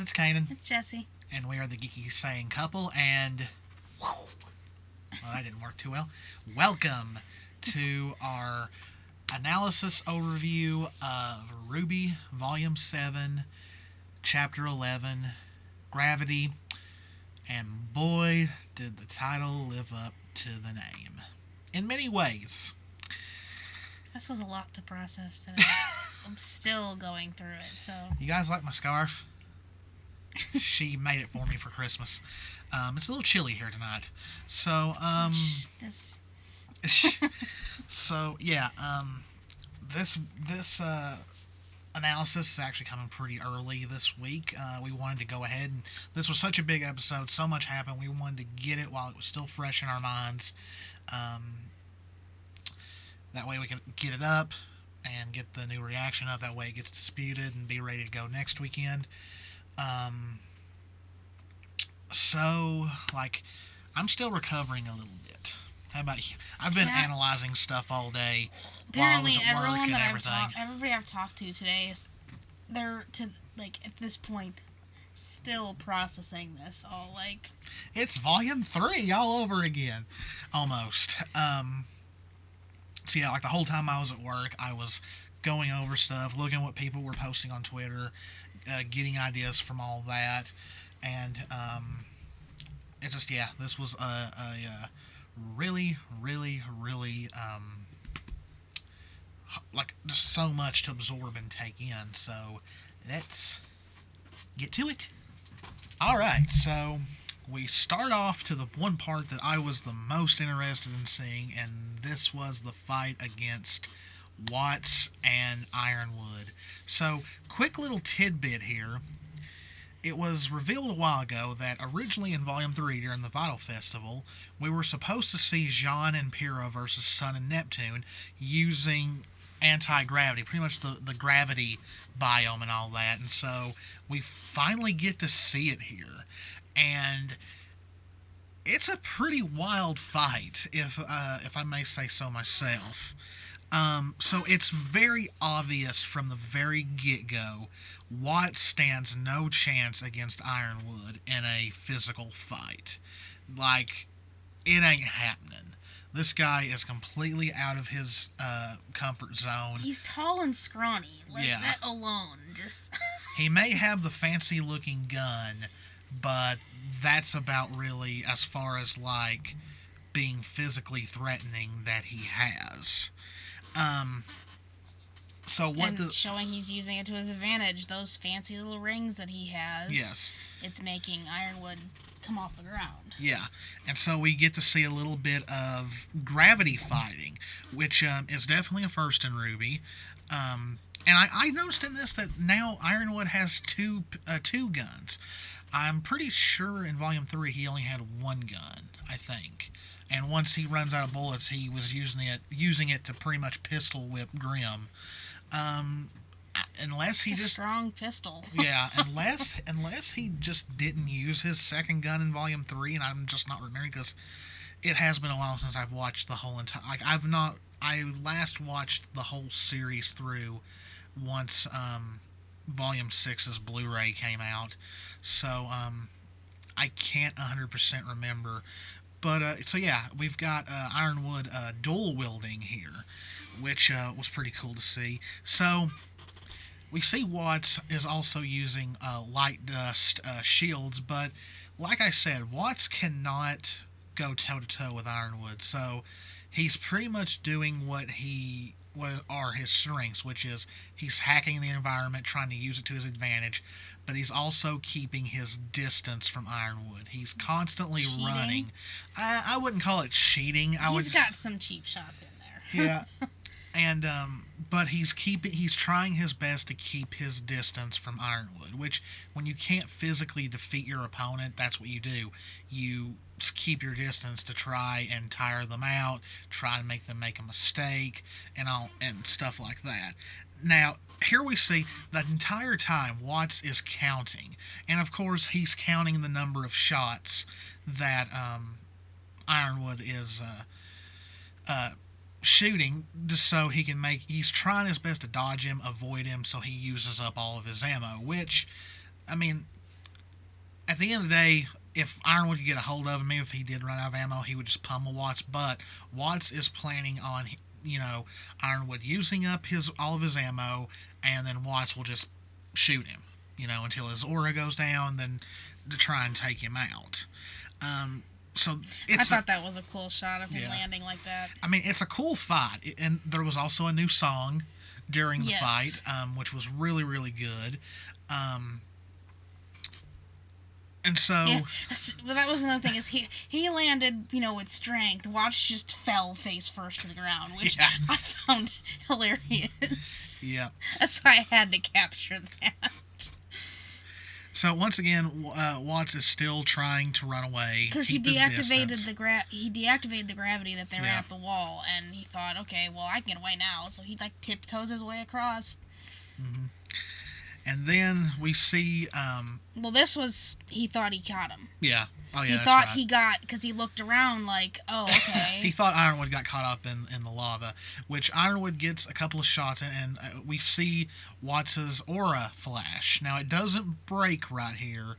It's Kanan. It's Jesse. And we are the Geeky Saying Couple, and... Well, that didn't work too well. Welcome to our analysis overview of RWBY, Volume 7, Chapter 11, Gravity, and boy, did the title live up to the name. In many ways. This was a lot to process today. I'm still going through it, so... You guys like my scarf? She made it for me for Christmas. It's a little chilly here tonight. So, so, yeah, this analysis is actually coming pretty early this week. We wanted to go ahead, and this was such a big episode, so much happened, we wanted to get it while it was still fresh in our minds. That way we can get it up and get the new reaction up. That way it gets disputed and be ready to go next weekend. So, like, I'm still recovering a little bit. How about you? I've been analyzing stuff all day. Apparently, everybody I've talked to today is they're at this point still processing this all. Like, it's volume 3 all over again, almost. So yeah, like the whole time I was at work, I was going over stuff, looking at what people were posting on Twitter, getting ideas from all that, and it just, yeah, this was a really, really, really, like, just so much to absorb and take in, so let's get to it. Alright, so we start off to the one part that I was the most interested in seeing, and this was the fight against Watts and Ironwood. So, quick little tidbit here. It was revealed a while ago that originally in Volume 3 during the Vital Festival, we were supposed to see Jean and Pyrrha versus Sun and Neptune using anti-gravity, pretty much the gravity biome and all that, and so we finally get to see it here. And it's a pretty wild fight, if I may say so myself. So it's very obvious from the very get-go, Watts stands no chance against Ironwood in a physical fight. Like, it ain't happening. This guy is completely out of his comfort zone. He's tall and scrawny. That alone, just... He may have the fancy-looking gun, but that's about really as far as, like, being physically threatening that he has. Showing he's using it to his advantage. Those fancy little rings that he has. Yes. It's making Ironwood come off the ground. Yeah. And so we get to see a little bit of gravity fighting, which is definitely a first in RWBY. And I noticed in this that now Ironwood has two guns. I'm pretty sure in Volume 3 he only had one gun, I think. And once he runs out of bullets, he was using it to pretty much pistol whip Grimm. Unless he just... strong pistol. Yeah, unless he just didn't use his second gun in Volume 3, and I'm just not remembering, because it has been a while since I've watched the whole entire... Like, I last watched the whole series through once, Volume 6's Blu-ray came out, so, I can't 100% remember. But, so yeah, we've got Ironwood dual-wielding here, which was pretty cool to see. So, we see Watts is also using light dust shields, but like I said, Watts cannot go toe-to-toe with Ironwood, so he's pretty much doing what are his strengths, which is he's hacking the environment, trying to use it to his advantage, but he's also keeping his distance from Ironwood. He's constantly running. I wouldn't call it cheating. He's got some cheap shots in there. Yeah. And but he's trying his best to keep his distance from Ironwood, which when you can't physically defeat your opponent, that's what you do. You keep your distance to try and tire them out, try to make them make a mistake, and stuff like that. Now, here we see that entire time Watts is counting, and of course he's counting the number of shots that Ironwood is shooting, just so he can he's trying his best to dodge him, avoid him, so he uses up all of his ammo, which, I mean, at the end of the day, if Ironwood could get a hold of him, even if he did run out of ammo, he would just pummel Watts. But Watts is planning on, Ironwood using up all of his ammo, and then Watts will just shoot him, until his aura goes down, then to try and take him out. So I thought that was a cool shot of him landing like that. I mean, it's a cool fight, and there was also a new song during the fight, which was really, really good. And so... Yeah, but that was another thing, is he landed, with strength. Watts just fell face first to the ground, which I found hilarious. Yeah. That's why I had to capture that. So once again, Watts is still trying to run away. Because he deactivated the gravity that they were at the wall, and he thought, okay, well, I can get away now. So he tiptoes his way across. Mm-hmm. And then we see... well, this was... He thought he caught him. Yeah. Oh, yeah, he thought he got... Because he looked around like, oh, okay. He thought Ironwood got caught up in the lava, which Ironwood gets a couple of shots in, and we see Watts' aura flash. Now, it doesn't break right here,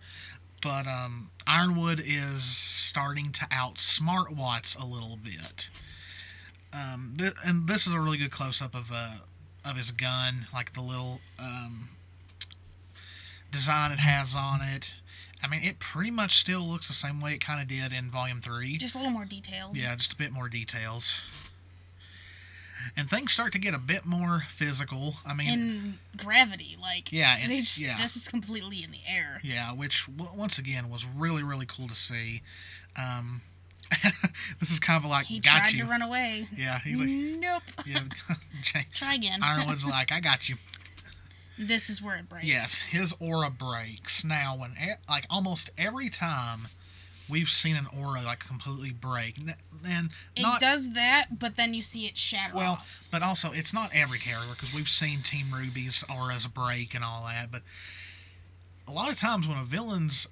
but Ironwood is starting to outsmart Watts a little bit. And this is a really good close-up of his gun, like the little... design it has on it. I mean, it pretty much still looks the same way it kind of did in Volume 3. Just a little more detail. Yeah, just a bit more details. And things start to get a bit more physical. I mean... In gravity, this is completely in the air. Yeah, which, once again, was really, really cool to see. This is kind of like, he got tried you. to run away. Yeah, he's like... Nope. Yeah, Try again. Ironwood's like, I got you. This is where it breaks. Yes, his aura breaks. Now, when almost every time we've seen an aura completely break, and it does that, but then you see it shatter. Well, off. But also it's not every character, because we've seen Team RWBY's auras break and all that. But a lot of times when a villain's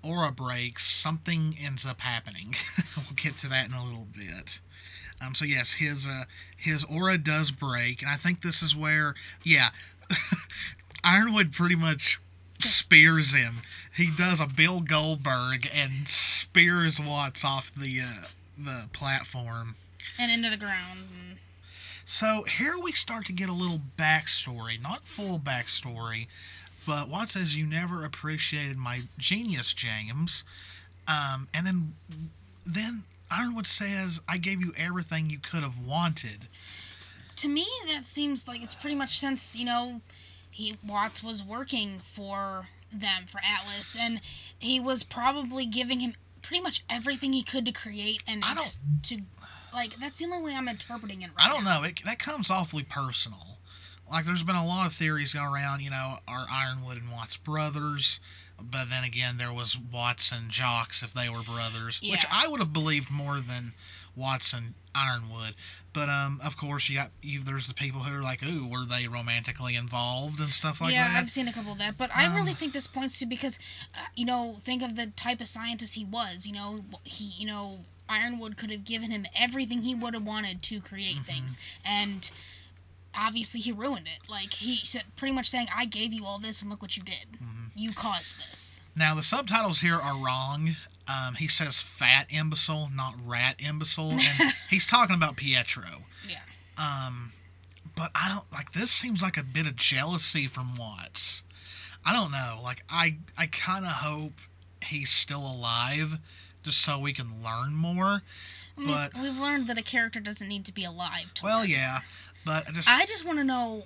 aura breaks, something ends up happening. We'll get to that in a little bit. So yes, his aura does break, and I think this is where, Ironwood pretty much spears him. He does a Bill Goldberg and spears Watts off the platform. And into the ground. So here we start to get a little backstory. Not full backstory, but Watts says, you never appreciated my genius, James. And then Ironwood says, I gave you everything you could have wanted. To me, that seems like it's pretty much since, Watts was working for them, for Atlas, and he was probably giving him pretty much everything he could to create and that's the only way I'm interpreting it right now. I don't know. That comes awfully personal. There's been a lot of theories going around, are Ironwood and Watts brothers? But then again, there was Watts and Jocks, if they were brothers, which I would have believed more than Watts and Ironwood. But of course, there's the people who are like, "Ooh, were they romantically involved and stuff like that?" Yeah, I've seen a couple of that, but I really think this points to because, think of the type of scientist he was. Ironwood could have given him everything he would have wanted to create things, and obviously he ruined it. He said, pretty much saying, I gave you all this and look what you did. You caused this. Now the subtitles here are wrong. He says fat imbecile, not rat imbecile, and he's talking about Pietro. Yeah. But I don't this seems like a bit of jealousy from Watts. I don't know. I kind of hope he's still alive just so we can learn more. But we've learned that a character doesn't need to be alive to learn. Yeah. But I just want to know,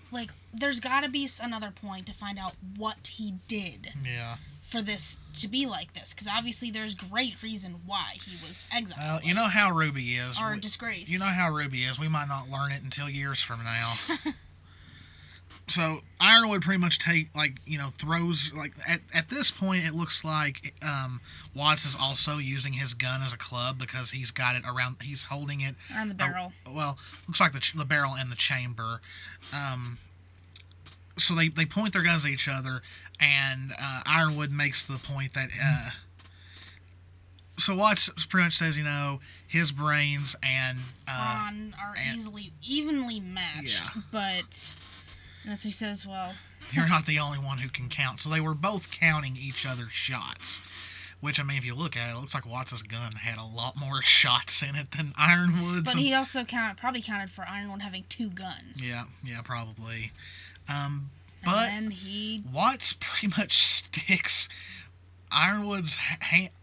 there's got to be another point to find out what he did. Yeah. For this to be like this, because obviously there's great reason why he was exiled. Well, you know how RWBY is. Or disgraced. You know how RWBY is. We might not learn it until years from now. So Ironwood pretty much throws at this point it looks like Watts is also using his gun as a club because he's got it around. He's holding it on the barrel. Looks like the barrel and the chamber. So they point their guns at each other, and Ironwood makes the point that. So Watts pretty much says, his brains and Ron are evenly matched, but And that's what he says, well... You're not the only one who can count. So they were both counting each other's shots. Which, I mean, if you look at it, it looks like Watts' gun had a lot more shots in it than Ironwood's. But he also probably counted for Ironwood having 2 guns. Yeah, probably. But Watts pretty much sticks Ironwood's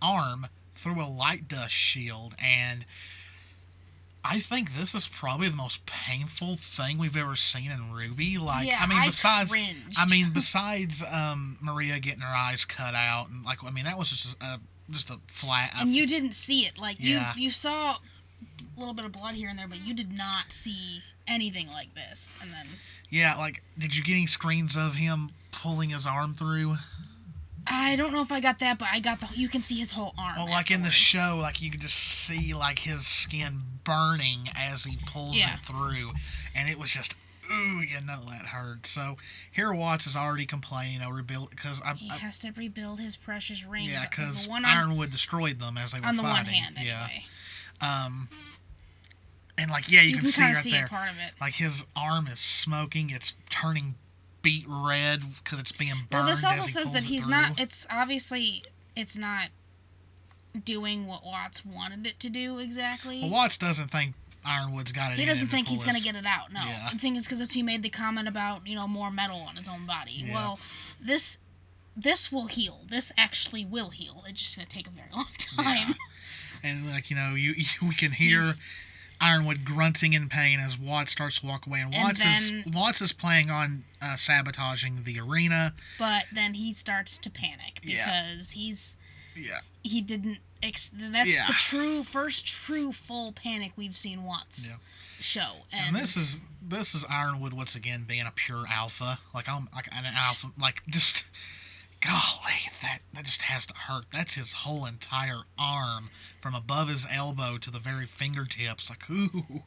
arm through a light dust shield, and I think this is probably the most painful thing we've ever seen in RWBY. Like, yeah, I mean, cringed. besides Maria getting her eyes cut out, and like, I mean, that was just a flat. And you didn't see it. Like, yeah. you saw a little bit of blood here and there, but you did not see anything like this. And then... Yeah, like, did you get any screens of him pulling his arm through? I don't know if I got that, but I got you can see his whole arm. Well, like in the show, like you could just see like his skin burning as he pulls it through, and it was just, ooh, you know that hurt. So here Watts is already complaining, because he has to rebuild his precious rings. Yeah, because Ironwood destroyed them as they were fighting. On the one hand, anyway. And like, yeah, you can see right see there, part of it. like his arm is smoking. It's turning beet red because it's being burned. Well, this also as he says pulls that it he's through. not. It's obviously not doing what Watts wanted it to do exactly. Well, Watts doesn't think Ironwood's got it. He doesn't think he's going to get it out. No, Yeah. the thing is because he made the comment about more metal on his own body. Yeah. Well, this will heal. This actually will heal. It's just going to take a very long time. Yeah. And like we can hear Ironwood grunting in pain as Watts starts to walk away, and Watts is planning on sabotaging the arena. But then he starts to panic because he didn't. That's the first true full panic we've seen Watts show. And this is Ironwood once again being a pure alpha, like an alpha, like just. Golly, that just has to hurt. That's his whole entire arm from above his elbow to the very fingertips. Like, ooh,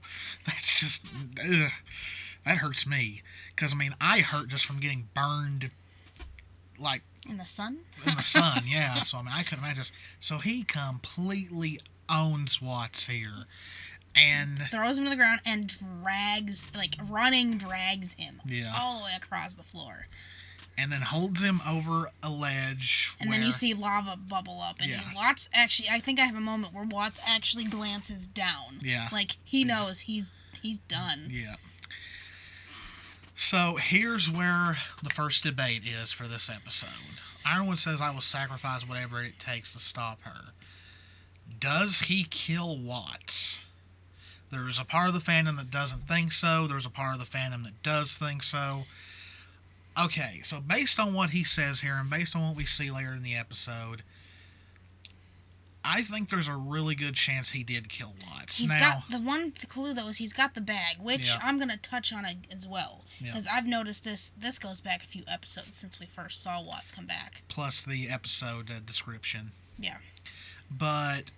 that's just, ugh, that hurts me. Because, I mean, I hurt just from getting burned, like... In the sun? In the sun, yeah. So, I mean, I couldn't imagine. So, he completely owns Watts here. And... throws him to the ground and drags him all the way across the floor. And then holds him over a ledge. And then you see lava bubble up. And Watts actually, I think I have a moment where Watts actually glances down. Yeah. Like, he knows he's done. Yeah. So, here's where the first debate is for this episode. Ironwood says, I will sacrifice whatever it takes to stop her. Does he kill Watts? There's a part of the fandom that doesn't think so. There's a part of the fandom that does think so. Okay, so based on what he says here and based on what we see later in the episode, I think there's a really good chance he did kill Watts. He's got the clue though is he's got the bag, which I'm going to touch on it as well because I've noticed this goes back a few episodes since we first saw Watts come back. Plus the episode description. Yeah. But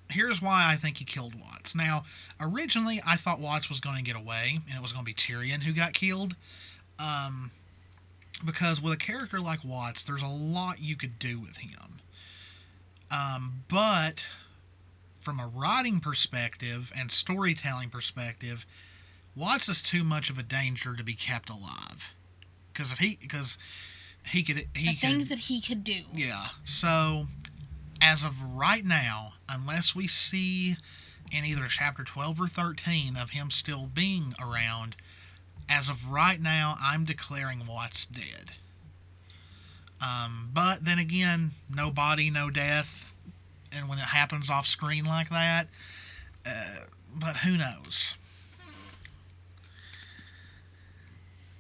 here's why I think he killed Watts. Now, originally I thought Watts was going to get away and it was going to be Tyrion who got killed. Because with a character like Watts, there's a lot you could do with him. But from a writing perspective and storytelling perspective, Watts is too much of a danger to be kept alive. Because things that he could do. Yeah. So, as of right now, unless we see in either chapter 12 or 13 of him still being around, as of right now, I'm declaring Watts dead. But then again, no body, no death. And when it happens off screen like that, but who knows?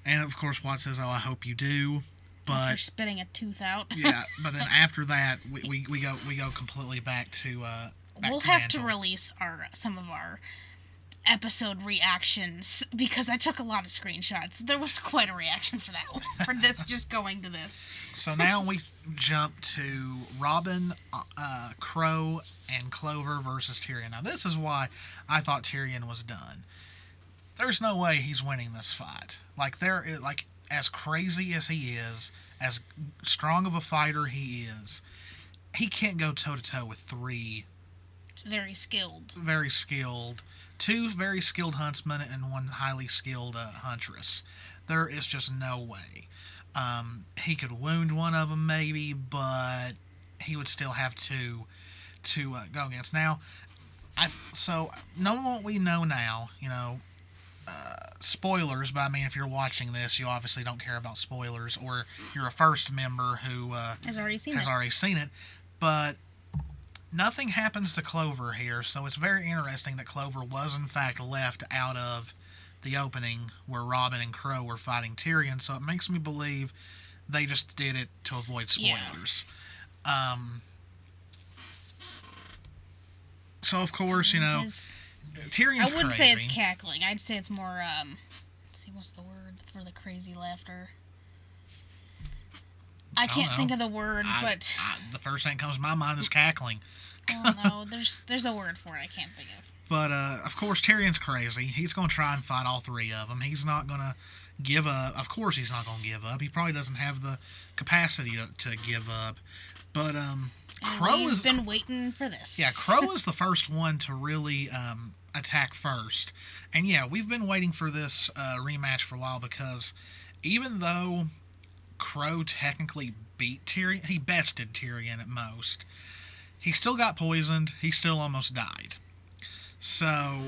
And of course, Watts says, "Oh, I hope you do." But after spitting a tooth out. Yeah, but then after that, we go completely back to. We'll have to release some of our episode reactions because I took a lot of screenshots. There was quite a reaction for that one, for this just going to this. So now we jump to Robin, Crow, and Clover versus Tyrion. Now this is why I thought Tyrion was done. There's no way he's winning this fight. Like as crazy as he is, as strong of a fighter he is, he can't go toe to toe with three. It's very skilled. Two very skilled huntsmen and one highly skilled huntress. There is just no way. He could wound one of them maybe, but he would still have to go against. Now, so knowing what we know now, spoilers. But I mean, if you're watching this, you obviously don't care about spoilers, or you're a first member who has already seen it. But nothing happens to Clover here, so it's very interesting that Clover was in fact left out of the opening where Robin and Crow were fighting Tyrion. So it makes me believe they just did it to avoid spoilers. Yeah. So of course, Tyrion's I wouldn't crazy. say it's cackling. I'd say it's more let's see, what's the word for the crazy laughter? I can't think of the word, but the first thing that comes to my mind is cackling. Oh no, there's a word for it I can't think of. But of course, Tyrion's crazy. He's going to try and fight all three of them. He's not going to give up. Of course, he's not going to give up. He probably doesn't have the capacity to give up. But Crow has been waiting for this. Yeah, Crow is the first one to really attack first. And yeah, we've been waiting for this rematch for a while, because even though Crow technically beat Tyrion, he bested Tyrion at most, he still got poisoned. He still almost died. So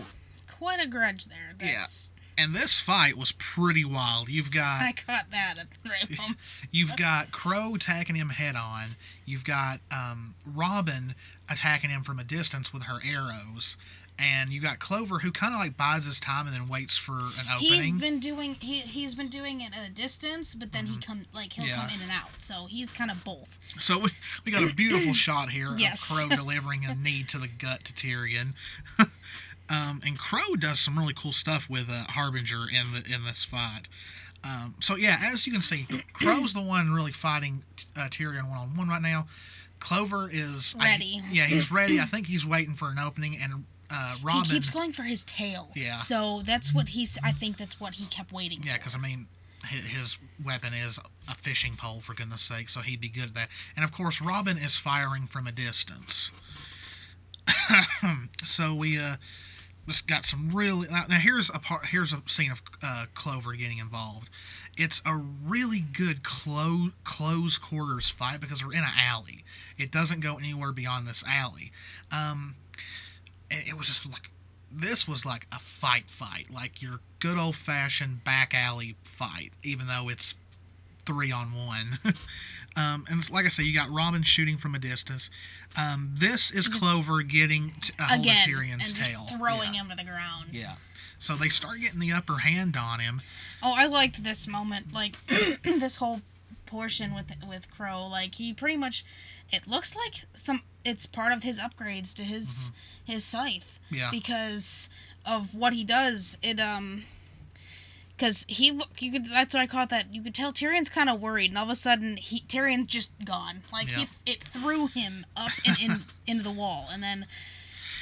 quite a grudge there. Yeah. And this fight was pretty wild. I caught that at the right moment. You've got Crow attacking him head on. You've got Robin attacking him from a distance with her arrows. And you got Clover, who kind of like bides his time and then waits for an opening. He's been doing it at a distance, but then he'll come in and out. So he's kind of both. So we got a beautiful shot here of Yes. Crow delivering a knee to the gut to Tyrion. And Crow does some really cool stuff with Harbinger in this fight. So yeah, as you can see, Crow's the one really fighting Tyrion one-on-one right now. Clover is ready. He's ready. I think he's waiting for an opening, and Robin. He keeps going for his tail. Yeah. So that's what I think that's what he kept waiting for. Yeah, because I mean, his weapon is a fishing pole, for goodness sake, so he'd be good at that. And of course, Robin is firing from a distance. So we just got some really. Now here's a scene of Clover getting involved. It's a really good close quarters fight because we're in an alley. It doesn't go anywhere beyond this alley. It was just like, this was like a fight, like your good old fashioned back alley fight, even though it's 3-on-1. And like I say, you got Robin shooting from a distance. This is Clover getting a hold of Tyrion's tail, just throwing him to the ground. Yeah. So they start getting the upper hand on him. Oh, I liked this moment, like this whole portion with Crow. Like he pretty much, it looks like it's part of his upgrades to his scythe. Yeah. Because of what he does, because that's what I caught, that you could tell Tyrion's kind of worried, and all of a sudden Tyrion's just gone. Like it threw him up and into the wall, and then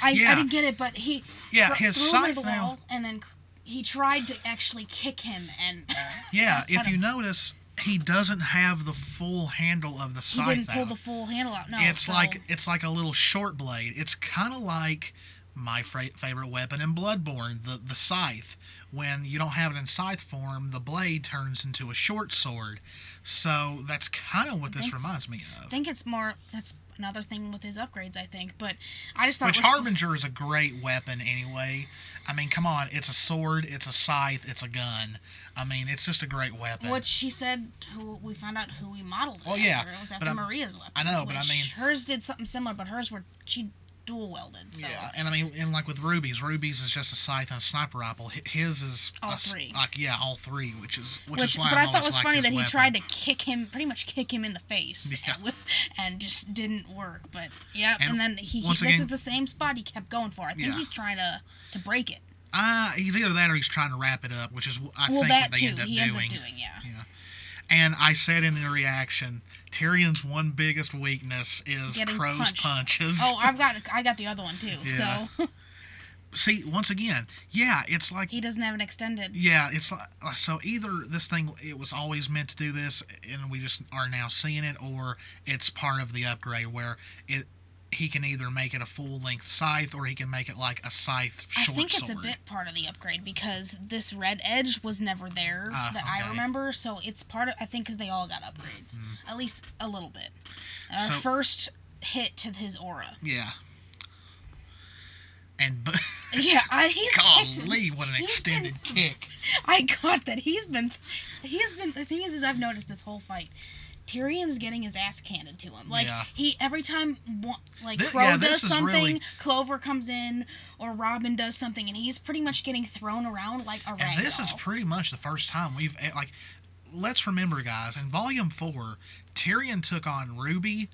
I didn't get it, but he his threw him scythe into the now, wall, and then he tried to actually kick him, and if you notice, he doesn't have the full handle of the scythe. He didn't pull the full handle out. No, it's like a little short blade. It's kind of like my favorite weapon in Bloodborne, the scythe. When you don't have it in scythe form, the blade turns into a short sword. So that's kind of what this reminds me of. I think it's more, that's another thing with his upgrades, I think. But I just thought... Which Harbinger is a great weapon anyway. I mean, come on. It's a sword, it's a scythe, it's a gun. I mean, it's just a great weapon. Which she said, we found out who we modeled it after. Yeah. It was after Maria's weapons. I know, but I mean... Hers did something similar, but hers she dual welded. So. Yeah, and I mean, like with Ruby's is just a scythe and a sniper rifle. His is all three. All three, which is why. But I thought it was funny that he weapon. tried to pretty much kick him in the face, and just didn't work. But and then this is the same spot he kept going for. I think he's trying to break it. He's either that or he's trying to wrap it up, which is I think that what they end up he doing. ends up doing. Yeah. And I said in the reaction, Tyrion's one biggest weakness is Crow's punches. Oh, I got the other one too. Yeah. So. See, once again, it's like he doesn't have an extended. Yeah, it's like, so either this thing, it was always meant to do this, and we just are now seeing it, or it's part of the upgrade where he can either make it a full-length scythe or he can make it like a scythe short sword. I think it's a bit part of the upgrade because this red edge was never there that I remember. So it's part of, I think, because they all got upgrades. At least a little bit. Our first hit to his aura. Yeah. And yeah, golly, what an extended kick! I got that. He's been. The thing is I've noticed this whole fight, Tyrion's getting his ass handed to him. Like he every time, Crow does something, really... Clover comes in, or Robin does something, and he's pretty much getting thrown around like a rag And this is pretty much the first time we've like. Let's remember, guys, in Volume 4, Tyrion took on Ruby,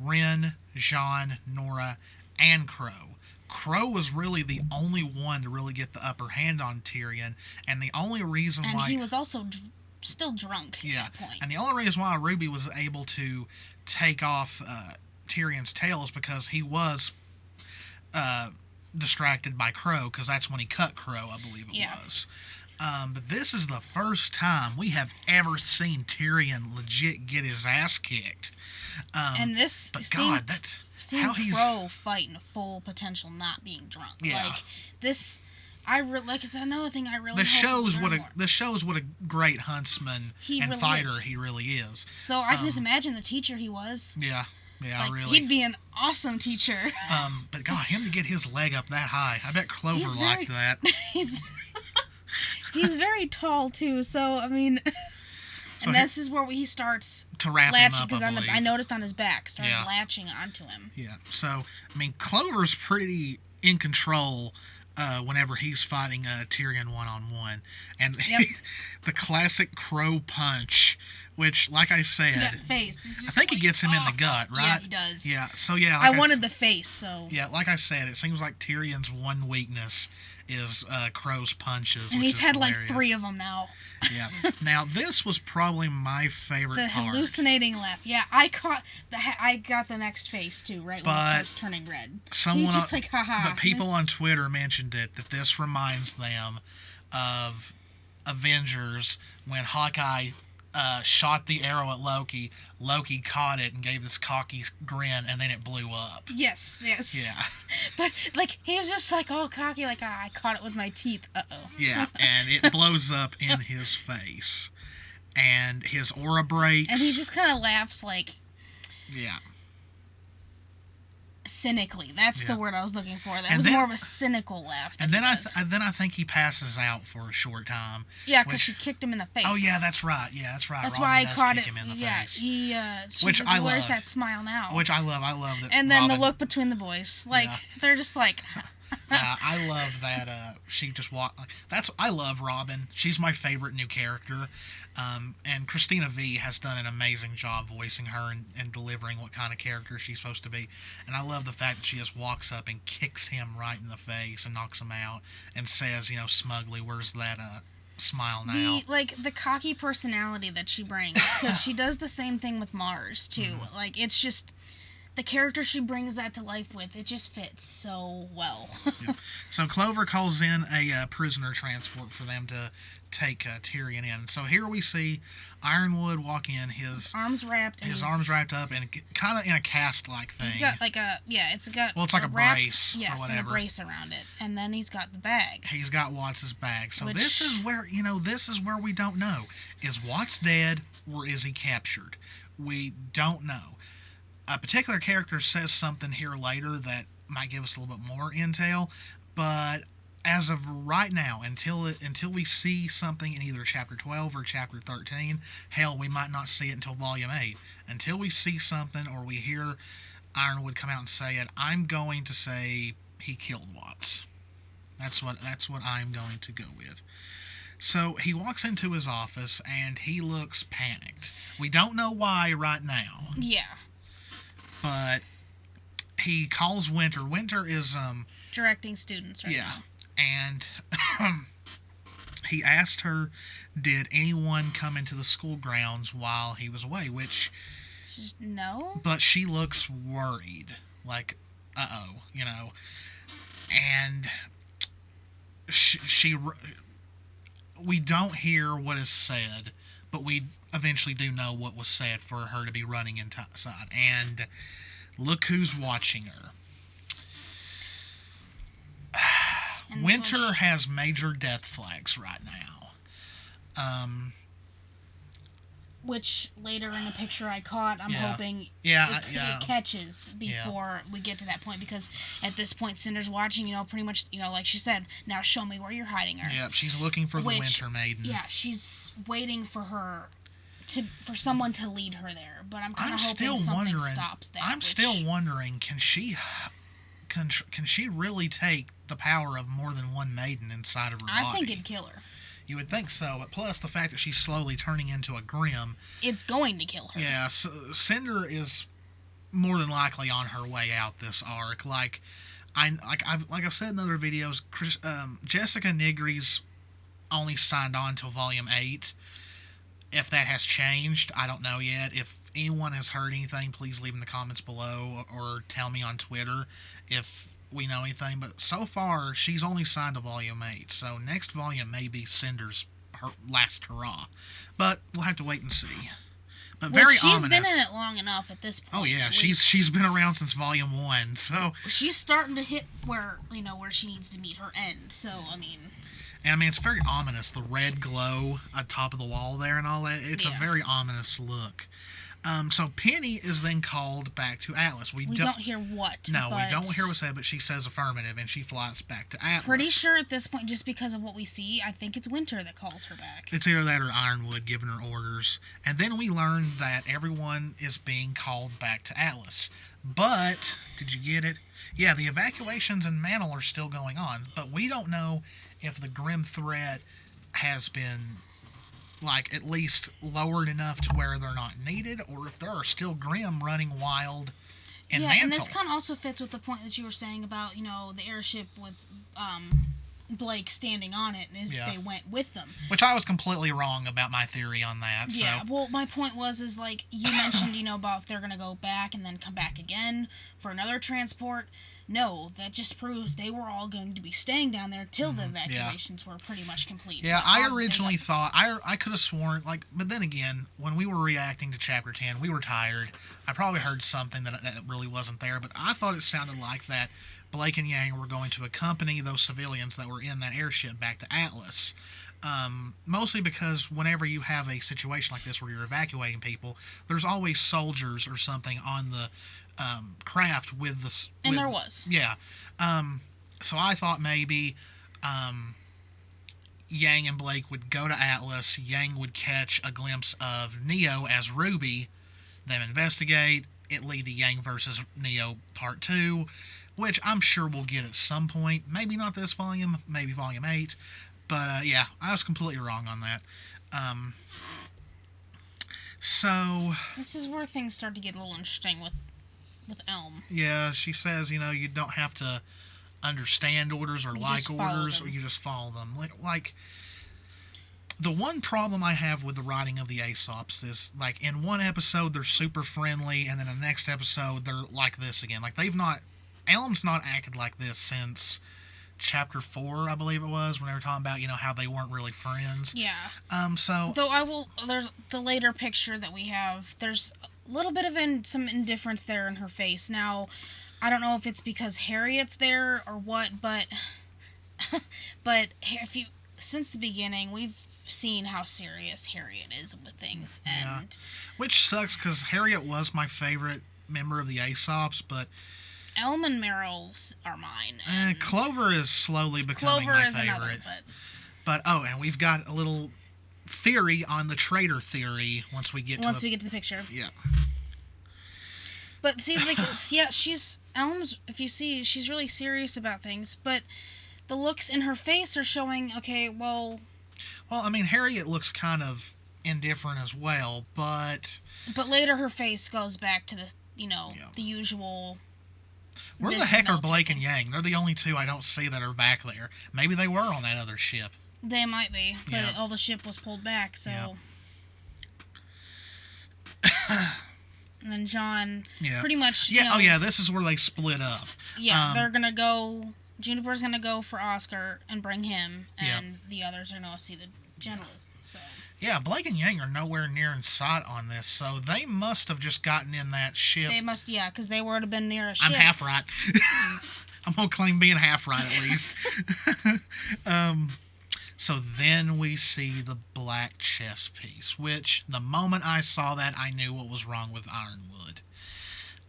Ren, Jon, Nora, and Crow. Crow was really the only one to really get the upper hand on Tyrion, and the only reason why... And he was also still drunk at that point. And the only reason why Ruby was able to take off Tyrion's tail is because he was distracted by Crow, because that's when he cut Crow, I believe it was. But this is the first time we have ever seen Tyrion legit get his ass kicked. And this... But God, that's... Seeing Crow fight in full potential, not being drunk. Yeah. Like this, it's another thing I really. This shows what a great huntsman and fighter he really is. So I can just imagine the teacher he was. Yeah, like, really. He'd be an awesome teacher. But God, him to get his leg up that high, I bet Clover liked that. He's very tall too, so I mean. And this is where he starts to wrap him up, because I noticed on his back, started latching onto him. Yeah, so, I mean, Clover's pretty in control whenever he's fighting Tyrion one-on-one. And the classic Crow punch, which, like I said... That face. I think he gets him in the gut, right? Yeah, he does. Yeah, so yeah... I wanted the face, so... Yeah, like I said, it seems like Tyrion's one weakness is Crow's punches, and he's had hilarious. like 3 of them now. Yeah. Now, this was probably my favorite part. The hallucinating laugh. Yeah, I got the next face, too, right when it starts turning red. He's just like, haha. But people on Twitter mentioned it, that this reminds them of Avengers when Hawkeye shot the arrow at Loki. Loki caught it and gave this cocky grin, and then it blew up. Yes. Yeah. But, like, he's just, like, all cocky, like, I caught it with my teeth. Uh-oh. Yeah, and it blows up in his face. And his aura breaks. And he just kind of laughs, like... Yeah. Cynically. That's the word I was looking for. That was more of a cynical laugh. And then I think he passes out for a short time. Yeah, because she kicked him in the face. Oh yeah, that's right. That's Robin why I caught it. Him in the face. Which I love. Where's that smile now? Which I love. I love that. And then the look between the boys, like they're just like. I love that she just walked. I love Robin. She's my favorite new character. And Christina V has done an amazing job voicing her and delivering what kind of character she's supposed to be. And I love the fact that she just walks up and kicks him right in the face and knocks him out and says, smugly, "Where's that smile now?" The cocky personality that she brings, because she does the same thing with Mars too. Mm-hmm. Like, it's just. The character she brings that to life with, it just fits so well. Yeah. So Clover calls in a prisoner transport for them to take Tyrion in. So here we see Ironwood walk in, his arms wrapped up, and kind of in a cast-like thing. He's got like it's like a brace or whatever. And a brace around it, and then he's got the bag. He's got Watts' bag. So this is where we don't know: is Watts dead or is he captured? We don't know. A particular character says something here later that might give us a little bit more intel, but as of right now, until we see something in either Chapter 12 or Chapter 13, hell, we might not see it until Volume 8. Until we see something or we hear Ironwood come out and say it, I'm going to say he killed Watts. That's what I'm going to go with. So he walks into his office and he looks panicked. We don't know why right now. Yeah. But he calls Winter. Winter is directing students right now. And he asked her, did anyone come into the school grounds while he was away, which no. But she looks worried, like and she we don't hear what is said, but we eventually do know what was said for her to be running inside. And Look who's watching her. And Winter has major death flags right now. Which later in the picture I caught, I'm hoping it catches before we get to that point, because at this point Cinder's watching, pretty much, like she said, now show me where you're hiding her. Yep, she's looking for the Winter Maiden. Yeah, she's waiting for her for someone to lead her there, but I'm kind of hoping something stops that. I'm still wondering, can she really take the power of more than one maiden inside of her body? I think it'd kill her. You would think so, but plus the fact that she's slowly turning into a Grimm, it's going to kill her. Yeah, so Cinder is more than likely on her way out this arc. Like I've said in other videos, Jessica Nigri's only signed on till Volume 8. If that has changed, I don't know yet. If anyone has heard anything, please leave in the comments below or tell me on Twitter if we know anything. But so far, she's only signed to Volume 8. So next volume may be Cinder's last hurrah. But we'll have to wait and see. But very ominous. She's been in it long enough at this point. Oh yeah, she's been around since Volume 1. So she's starting to hit where she needs to meet her end. So And it's very ominous, the red glow at top of the wall there and all that. It's a very ominous look. So Penny is then called back to Atlas. We don't hear what. No, we don't hear what's said, but she says affirmative, and she flies back to Atlas. Pretty sure at this point, just because of what we see, I think it's Winter that calls her back. It's either that or Ironwood giving her orders. And then we learn that everyone is being called back to Atlas. But, did you get it? Yeah, the evacuations in Mantle are still going on, but we don't know if the Grimm threat has been, at least lowered enough to where they're not needed, or if there are still Grimm running wild in Mantle. And this kind of also fits with the point that you were saying about, the airship with Blake standing on it, and they went with them. Which I was completely wrong about my theory on that. Yeah, well, my point was, you mentioned, about if they're going to go back and then come back again for another transport. No, that just proves they were all going to be staying down there till the evacuations were pretty much complete. Yeah, I originally thought, I could have sworn, but then again, when we were reacting to Chapter 10, we were tired. I probably heard something that really wasn't there, but I thought it sounded like that Blake and Yang were going to accompany those civilians that were in that airship back to Atlas. Mostly because whenever you have a situation like this where you're evacuating people, there's always soldiers or something on the craft with the... And there was. Yeah. So I thought maybe Yang and Blake would go to Atlas, Yang would catch a glimpse of Neo as RWBY, them investigate, it lead to Yang versus Neo Part 2, which I'm sure we'll get at some point. Maybe not this volume, maybe Volume 8. But, yeah, I was completely wrong on that. So... This is where things start to get a little interesting with Elm. Yeah, she says, you don't have to understand orders or like orders, or you just follow them. Like, the one problem I have with the writing of the Aesops is, in one episode they're super friendly, and then the next episode they're like this again. Elm's not acted like this since Chapter 4, I believe it was, when they were talking about, how they weren't really friends. Yeah. So... Though there's the later picture that we have, there's a little bit of some indifference there in her face. Now, I don't know if it's because Harriet's there or what, but since the beginning, we've seen how serious Harriet is with things. And which sucks, because Harriet was my favorite member of the Aesops, but... Elm and Meryl are mine. Clover is slowly becoming my favorite. Another, but and we've got a little theory on the traitor theory once we get to the picture. Yeah. But see, Elm's, if you see, she's really serious about things, but the looks in her face are showing, okay, well... Well, Harriet looks kind of indifferent as well, but... But later her face goes back to the, the usual... Where the heck are Blake and Yang? They're the only two I don't see that are back there. Maybe they were on that other ship. They might be, but all the ship was pulled back, so... Yeah. And then John, pretty much, this is where they split up. Yeah, they're going to go... Juniper's going to go for Oscar and bring him, and the others are going to see the general, so... Yeah, Blake and Yang are nowhere near in sight on this, so they must have just gotten in that ship. They must, yeah, because they would have been near a ship. I'm half right. I'm going to claim being half right at least. So then we see the black chess piece, which the moment I saw that, I knew what was wrong with Ironwood.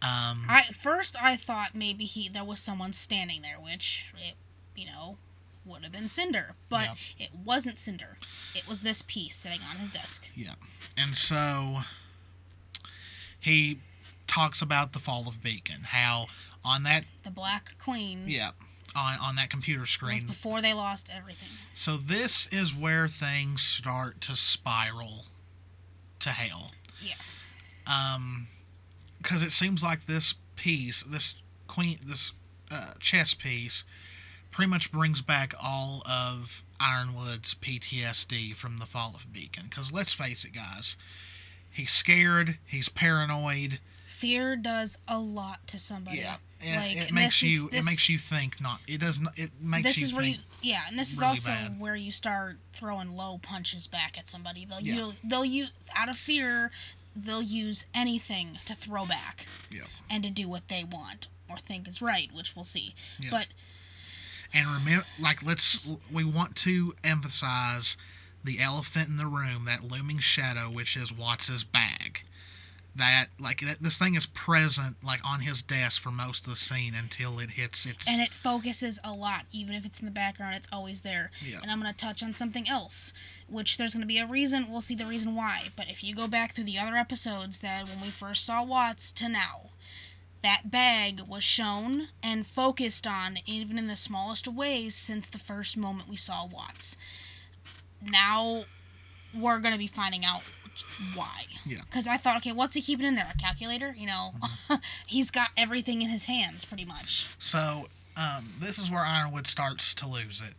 At first, I thought maybe there was someone standing there, which, would have been Cinder. But It wasn't Cinder. It was this piece sitting on his desk. Yeah. And so he talks about the fall of Beacon, how on that... The Black Queen... Yeah. On that computer screen. It was before they lost everything. So this is where things start to spiral to hell. Yeah. Because it seems like this piece, this chess piece, pretty much brings back all of Ironwood's PTSD from the fall of Beacon. Because let's face it, guys, he's scared, he's paranoid. Fear does a lot to somebody. Yeah. It makes you think. And this is where think. And this is really also bad. where you start throwing low punches back at somebody. They'll use, out of fear, they'll use anything to throw back. Yeah. And to do what they want or think is right, which we'll see. Yeah. But and remember, we want to emphasize the elephant in the room, that looming shadow, which is Watts's bag. This thing is present on his desk for most of the scene until it hits its... And it focuses a lot. Even if it's in the background, it's always there. Yeah. And I'm going to touch on something else, which there's going to be a reason. We'll see the reason why. But if you go back through the other episodes, that when we first saw Watts to now, that bag was shown and focused on even in the smallest of ways since the first moment we saw Watts. Now we're going to be finding out why. Yeah. Because I thought, okay, what's he keeping in there? A calculator? Mm-hmm. He's got everything in his hands, pretty much. So, this is where Ironwood starts to lose it.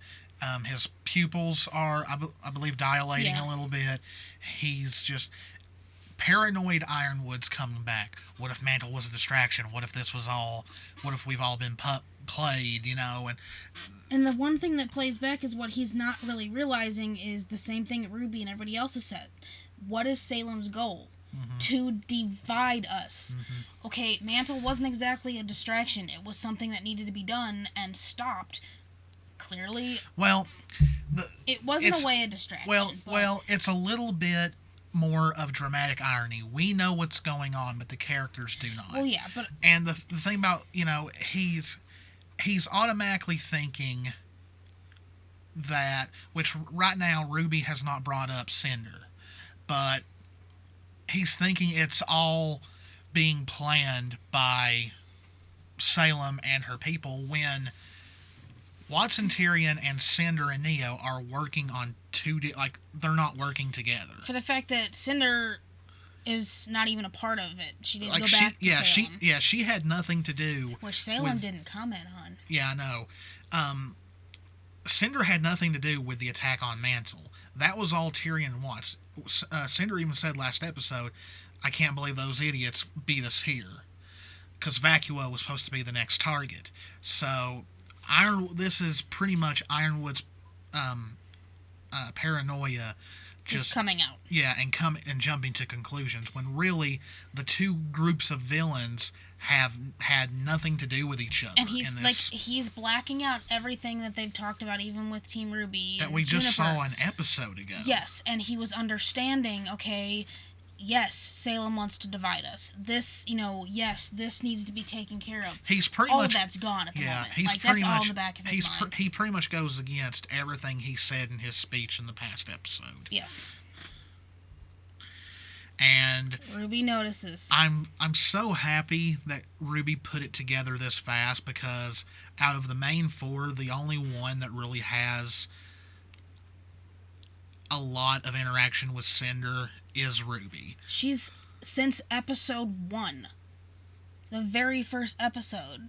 His pupils are, I believe, dilating a little bit. He's just... Paranoid Ironwood's coming back. What if Mantle was a distraction? What if this was all... What if we've all been played, And the one thing that plays back is what he's not really realizing is the same thing that RWBY and everybody else has said. What is Salem's goal? Mm-hmm. To divide us. Mm-hmm. Okay, Mantle wasn't exactly a distraction. It was something that needed to be done and stopped. Clearly, well, it wasn't a distraction. Well, it's a little bit more of dramatic irony. We know what's going on, but the characters do not. Well, yeah, but... And the thing about, he's automatically thinking that, which right now RWBY has not brought up Cinder, but he's thinking it's all being planned by Salem and her people when Watson, Tyrion, and Cinder and Neo are working on they're not working together. For the fact that Cinder is not even a part of it. She didn't go back to Salem. She had nothing to do. Which Salem didn't comment on. Yeah, I know. Cinder had nothing to do with the attack on Mantle. That was all Tyrion and Watts. Cinder even said last episode, I can't believe those idiots beat us here. Because Vacua was supposed to be the next target. So, this is pretty much Ironwood's paranoia just coming out. Yeah, and jumping to conclusions when really the two groups of villains have had nothing to do with each other. And he's blacking out everything that they've talked about, even with Team RWBY. That we just saw an episode ago. Yes, and he was understanding, okay, yes, Salem wants to divide us. This, yes, this needs to be taken care of. He's pretty all much... of that's gone at the moment. He's that's all in the back of his mind. He pretty much goes against everything he said in his speech in the past episode. Yes. And RWBY notices. I'm so happy that RWBY put it together this fast, because out of the main four, the only one that really has a lot of interaction with Cinder is RWBY. She's, since episode 1, the very first episode,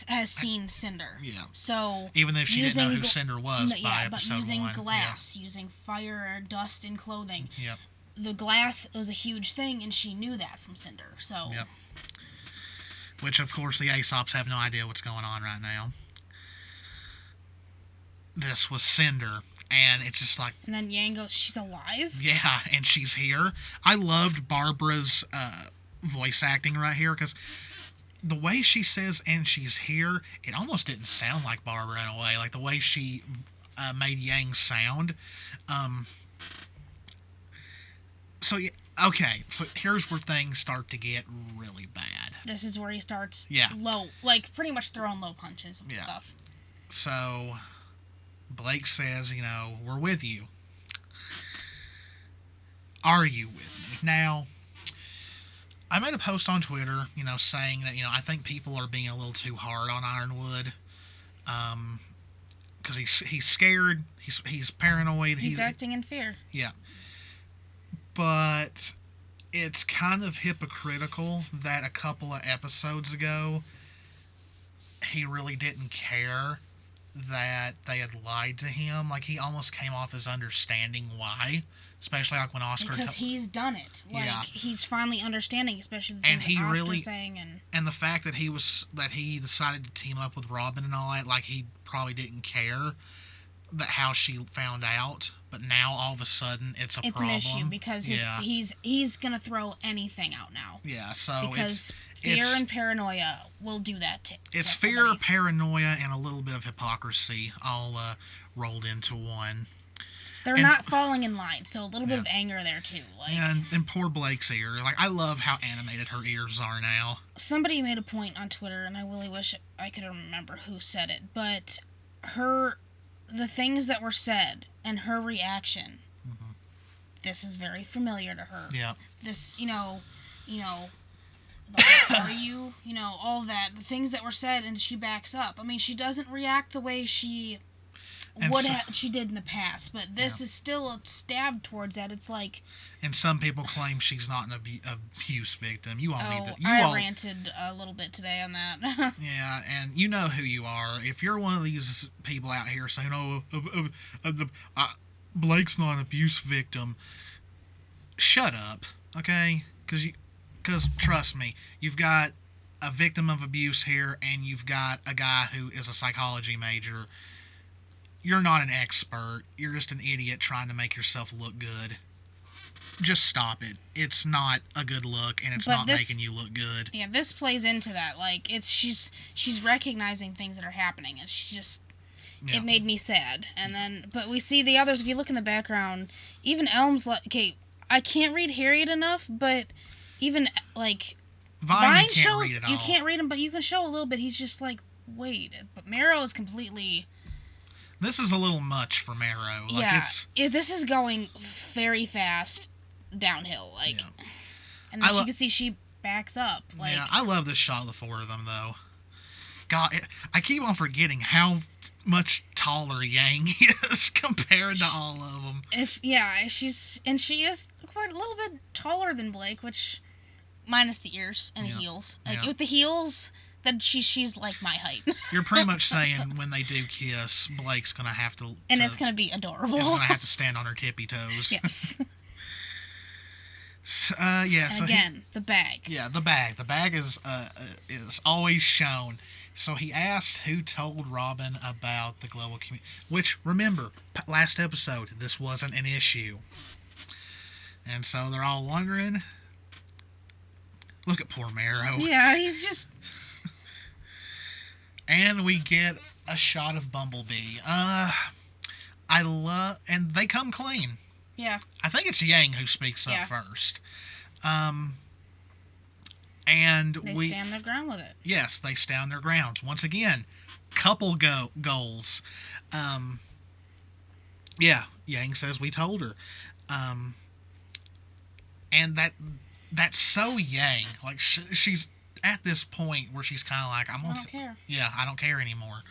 has seen Cinder. Yeah. So even if she didn't know who Cinder was by episode 1. But using glass, using fire or dust in clothing. Yep. The glass was a huge thing, and she knew that from Cinder. So. Yep. Which, of course, the Aesops have no idea what's going on right now. This was Cinder, And it's just like, And then Yang goes, she's alive? yeah, and she's here. I loved Barbara's voice acting right here, because the way she says "and she's here," it almost didn't sound like Barbara in a way, like the way she made Yang sound. Um, so yeah, okay, so here's where things start to get really bad. This is where he starts Yeah. low, like pretty much throwing low punches and stuff. So Blake says, we're with you. Are you with me? Now, I made a post on Twitter, saying that, I think people are being a little too hard on Ironwood. Because he's scared, he's paranoid. He's acting in fear. Yeah. But it's kind of hypocritical that a couple of episodes ago, he really didn't care that they had lied to him. Like, he almost came off as understanding why. Especially like when Oscar... Because he's done it. Like, yeah. He's finally understanding, especially the things that Oscar's saying. And the fact that he decided to team up with Robin and all that, like, he probably didn't care how she found out. But now, all of a sudden, it's a problem. It's an issue, because he's going to throw anything out now. Yeah, so because fear and paranoia will do that to It's fear, paranoia, and a little bit of hypocrisy all rolled into one. They're not falling in line, so a little bit of anger there, too. Like, and poor Blake's ear. Like, I love how animated her ears are now. Somebody made a point on Twitter, and I really wish I could remember who said it, but the things that were said and her reaction, this is very familiar to her. Yeah. This, like, are you, all that, the things that were said, and she backs up. I mean, she doesn't react the way she she did in the past, but this is still a stab towards that. It's like... And some people claim she's not an abuse victim. You all need to... I ranted a little bit today on that. Yeah, and you know who you are. If you're one of these people out here saying, Blake's not an abuse victim, shut up, okay? Because trust me, you've got a victim of abuse here, and you've got a guy who is a psychology major. You're not an expert. You're just an idiot trying to make yourself look good. Just stop it. It's not a good look, and it's not making you look good. Yeah, this plays into that. Like, she's recognizing things that are happening, and she just... Yeah. It made me sad. And then... But we see the others, if you look in the background, even Elm's like... Okay, I can't read Harriet enough, but even, like... Vine shows... You can't read him, but you can show a little bit. He's just like, wait. But Marrow is completely... This is a little much for Marrow. Like, this is going very fast downhill. Like, and then you can see she backs up. Like, yeah, I love this shot of the four of them, though. God, I keep on forgetting how much taller Yang is compared to all of them. She is quite a little bit taller than Blake, which minus the ears and the heels. Like with the heels. That she's like my height. You're pretty much saying when they do kiss, Blake's gonna have to... And it's gonna be adorable. It's gonna have to stand on her tippy toes. Yes. The bag. Yeah, the bag. The bag is always shown. So he asked who told Robin about the global community. Which, remember, last episode, this wasn't an issue. And so they're all wondering. Look at poor Marrow. Yeah, he's just... And we get a shot of Bumblebee. And they come clean. Yeah. I think it's Yang who speaks up first. And they stand their ground with it. Yes, they stand their grounds. Once again, couple goals. Yang says we told her. And that's so Yang. Like, she's at this point where she's kind of like, I don't care. Yeah, I don't care anymore.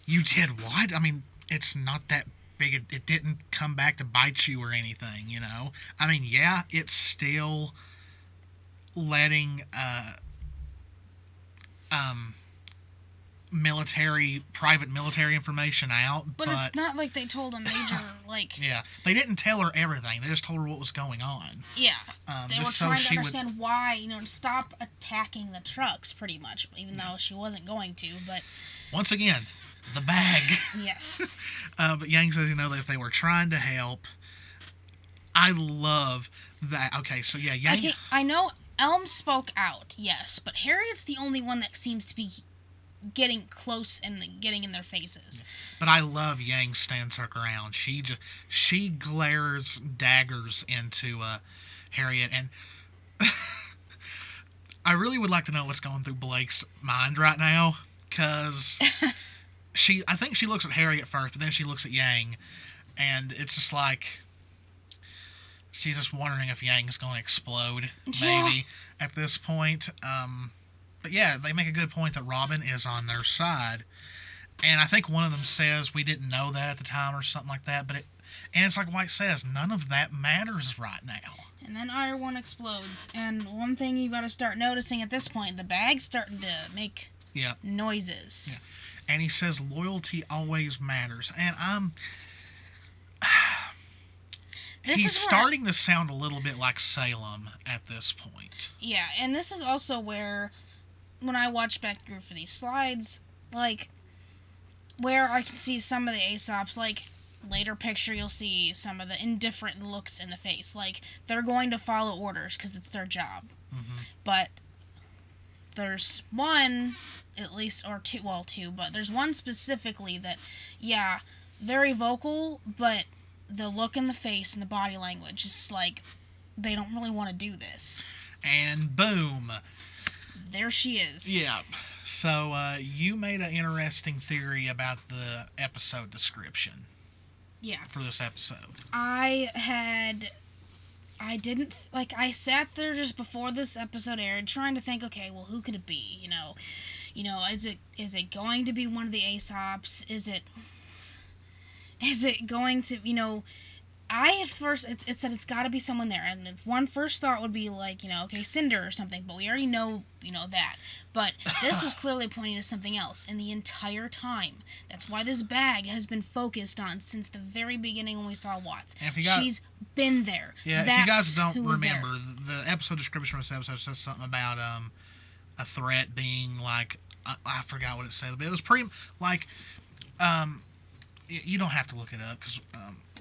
You did what? I mean, it's not that big. It didn't come back to bite you or anything, I mean, yeah, it's still letting private military information out. But it's not like they told a major, like... Yeah, they didn't tell her everything. They just told her what was going on. Yeah, they were trying to understand why, to stop attacking the trucks, pretty much, even though she wasn't going to, but... Once again, the bag. Yes. But Yang says, that they were trying to help. I love that. Okay, so yeah, Yang. Okay, I know Elm spoke out, yes, but Harriet's the only one that seems to be getting close and getting in their faces. But I love Yang stands her ground. She glares daggers into Harriet, and I really would like to know what's going through Blake's mind right now, because I think she looks at Harriet first, but then she looks at Yang, and it's just like she's just wondering if Yang's going to explode, maybe, at this point. But yeah, they make a good point that Robin is on their side. And I think one of them says, we didn't know that at the time or something like that. And it's like White says, none of that matters right now. And then Iron explodes. And one thing you got to start noticing at this point, the bag's starting to make noises. Yeah. And he says loyalty always matters. And he's starting to sound a little bit like Salem at this point. Yeah, and this is also where, when I watch back through for these slides, like, where I can see some of the Aesops, like, later picture you'll see some of the indifferent looks in the face. Like, they're going to follow orders because it's their job. Mm-hmm. But there's one, at least, or two, but there's one specifically that, yeah, very vocal, but the look in the face and the body language is like they don't really want to do this. And boom, there she is. Yeah. So you made an interesting theory about the episode description. Yeah. For this episode. I sat there just before this episode aired trying to think, okay, well, who could it be? Is it going to be one of the Aesops? Is it going to, I at first, it said it's got to be someone there. And one first thought would be like, okay, Cinder or something. But we already know, that. But this was clearly pointing to something else. And the entire time, that's why this bag has been focused on since the very beginning when we saw Watts. She's been there. Yeah, if you guys don't remember, the episode description of this episode says something about a threat being like, I forgot what it said. But it was pretty, like, you don't have to look it up because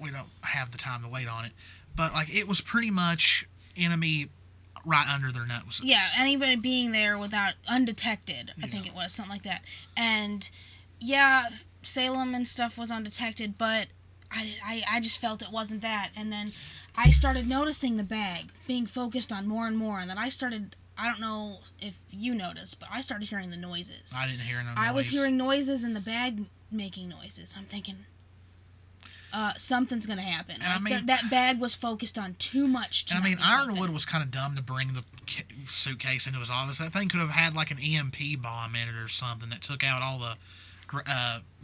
we don't have the time to wait on it. But like it was pretty much enemy right under their noses. Yeah, anybody being there without undetected. I think it was something like that. And yeah, Salem and stuff was undetected, but I just felt it wasn't that. And then I started noticing the bag being focused on more and more, and then I don't know if you noticed, but I started hearing the noises. I didn't hear no noise. I was hearing noises and the bag making noises. I'm thinking, something's gonna happen. Like, that bag was focused on too much. Ironwood was kind of dumb to bring the suitcase into his office. That thing could have had like an EMP bomb in it or something that took out all the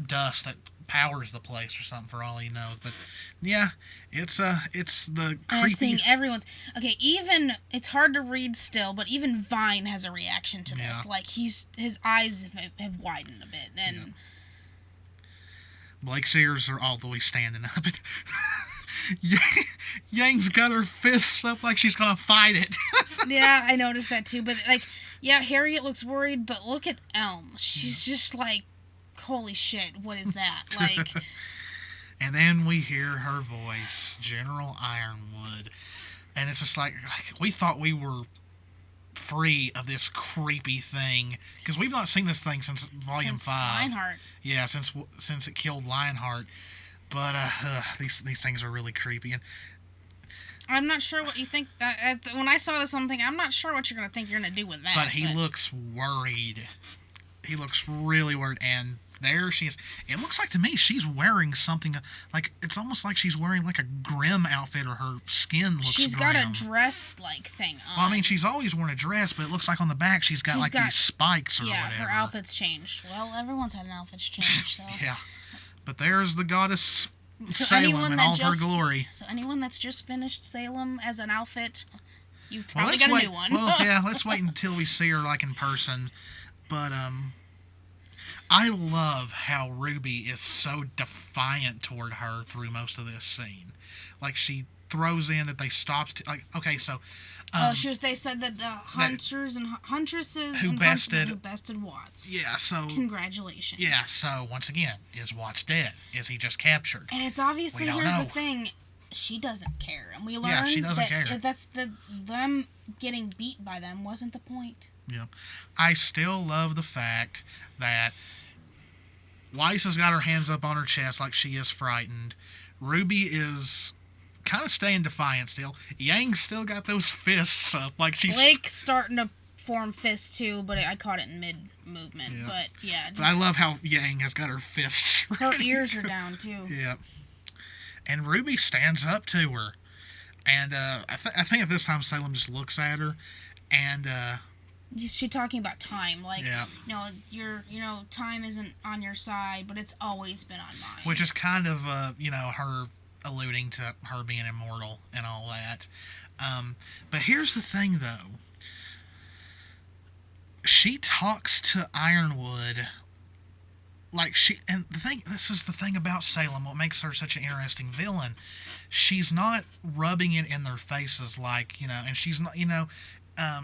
dust that powers the place or something for all he knows. But yeah, it's the creepy. Seeing everyone's even it's hard to read still, but even Vine has a reaction to this. Like his eyes have widened a bit, and Blake's ears are all the way standing up. Yang's got her fists up like she's gonna fight it. Yeah, I noticed that too. But Harriet looks worried, but look at Elm. She's just like, holy shit, what is that? Like. And then we hear her voice, General Ironwood, and it's just like we thought we were free of this creepy thing because we've not seen this thing since Volume 5. Lionheart. Yeah, since it killed Lionheart. But these things are really creepy, and I'm not sure what you think. When I saw this, I'm thinking, I'm not sure what you're gonna think you're gonna do with that. But he looks worried. He looks really worried, and there she is. It looks like to me she's wearing something like it's almost like she's wearing like a Grimm outfit, or her skin looks. She's grim. got a dress-like thing on. Well, she's always worn a dress, but it looks like on the back she's got these spikes or whatever. Yeah, her outfit's changed. Well, everyone's had an outfit's changed, so. Yeah, but there's the goddess Salem in all of her glory. So anyone that's just finished Salem as an outfit, you've probably got a new one. Well, yeah, let's wait until we see her like in person. But I love how Ruby is so defiant toward her through most of this scene. Like she throws in that they stopped. Like, okay, so. They said that the hunters and huntresses who bested Watts. Yeah, so. Congratulations. Yeah, so once again, is Watts dead? Is he just captured? And it's obviously, here's the thing, she doesn't care. And we learned she doesn't care. Them getting beat by them wasn't the point. Yeah. I still love the fact that Weiss has got her hands up on her chest like she is frightened. Ruby is kind of staying defiant still. Yang's still got those fists up like she's... Blake's starting to form fists too, but I caught it in mid-movement. Yeah. But yeah. But I love how Yang has got her fists ready. Her ears are down too. Yeah. And Ruby stands up to her. And I think at this time Salem just looks at her and... She's talking about time, like, yeah. Time isn't on your side, but it's always been on mine. Which is kind of, her alluding to her being immortal and all that. But here's the thing, though. She talks to Ironwood like this is the thing about Salem, what makes her such an interesting villain. She's not rubbing it in their faces like, and she's not,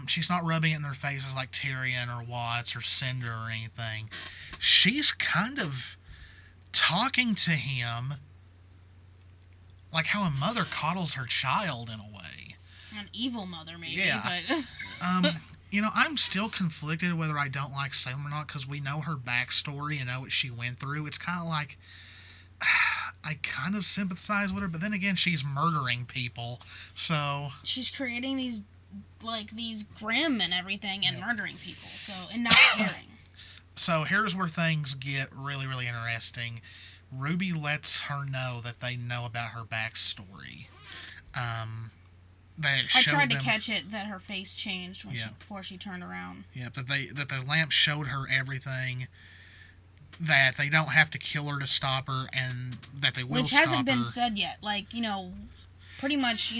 she's not rubbing it in their faces like Tyrion or Watts or Cinder or anything. She's kind of talking to him like how a mother coddles her child in a way. An evil mother, maybe. Yeah. But... I'm still conflicted whether I don't like Salem or not because we know her backstory and know what she went through. It's kind of like... I kind of sympathize with her, but then again, she's murdering people, so... She's creating these Grimm and everything and murdering people, and not caring. So here's where things get really, really interesting. Ruby lets her know that they know about her backstory. I tried to catch it that her face changed before she turned around. Yeah, that the lamp showed her everything. That they don't have to kill her to stop her, and that they will stop her. Which hasn't been said yet. Pretty much,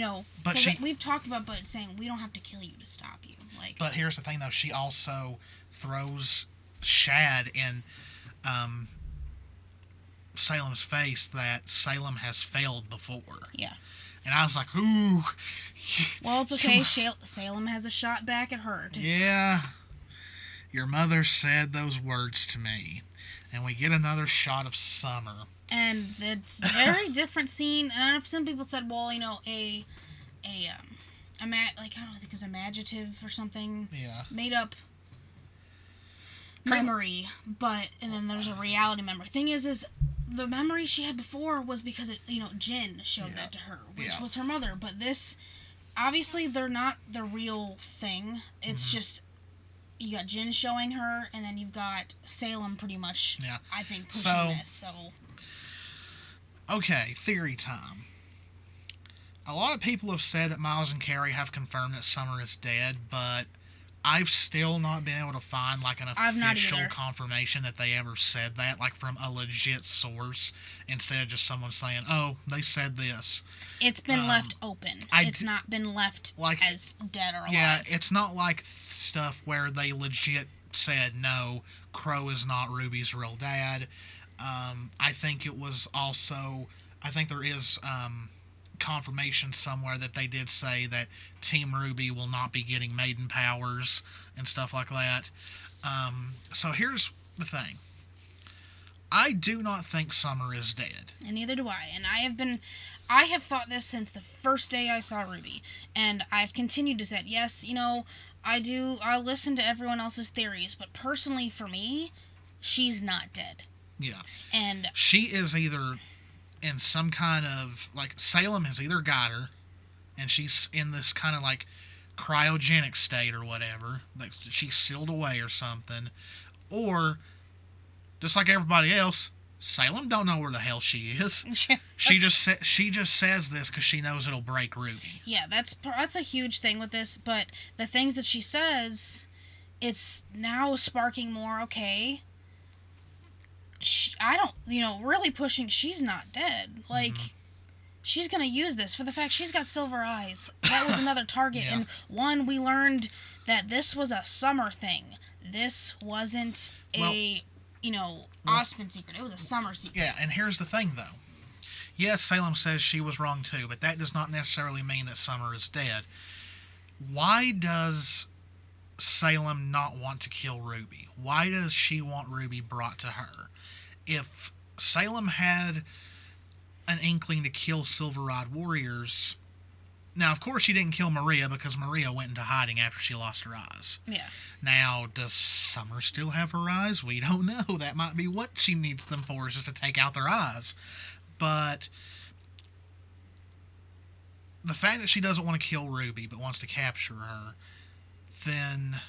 But we've talked about, but saying we don't have to kill you to stop you. But here's the thing, though. She also throws Shad in Salem's face that Salem has failed before. Yeah. And I was like, ooh. Well, it's okay. Salem has a shot back at her. Yeah. Your mother said those words to me. And we get another shot of Summer. And it's a very different scene. And I know some people said, well, I don't think it's imaginative or something. Yeah. Made up memory, and then there's a reality memory. Thing is the memory she had before was because Jin showed that to her, which was her mother. But this, obviously, they're not the real thing. It's just. You got Jin showing her, and then you've got Salem pretty much, I think, pushing this. Okay, theory time. A lot of people have said that Miles and Carrie have confirmed that Summer is dead, but I've still not been able to find an official confirmation that they ever said that, from a legit source, instead of just someone saying, oh, they said this. It's been left open. It's not been left as dead or alive. Yeah, it's not like stuff where they legit said, no, Crow is not Ruby's real dad. I think it was also... I think there is... confirmation somewhere that they did say that Team Ruby will not be getting maiden powers and stuff like that. So here's the thing. I do not think Summer is dead. And neither do I. And I have thought this since the first day I saw RWBY. And I've continued to say, yes, I'll listen to everyone else's theories, but personally for me, she's not dead. Yeah. And she is either in some kind of, Salem has either got her, and she's in this kind of, cryogenic state or whatever, she's sealed away or something, or, just like everybody else, Salem don't know where the hell she is. She just says this because she knows it'll break Ruby. Yeah, that's a huge thing with this, but the things that she says, it's now sparking more, okay... really pushing, she's not dead. She's going to use this for the fact she's got silver eyes. That was another target. Yeah. And we learned that this was a Summer thing. This wasn't Osmond secret. It was a Summer secret. Yeah, and here's the thing, though. Yes, Salem says she was wrong too, but that does not necessarily mean that Summer is dead. Why does Salem not want to kill Ruby? Why does she want Ruby brought to her? If Salem had an inkling to kill Silver-Eyed Warriors, now of course she didn't kill Maria because Maria went into hiding after she lost her eyes. Yeah. Now, does Summer still have her eyes? We don't know. That might be what she needs them for, is just to take out their eyes. But the fact that she doesn't want to kill Ruby but wants to capture her, then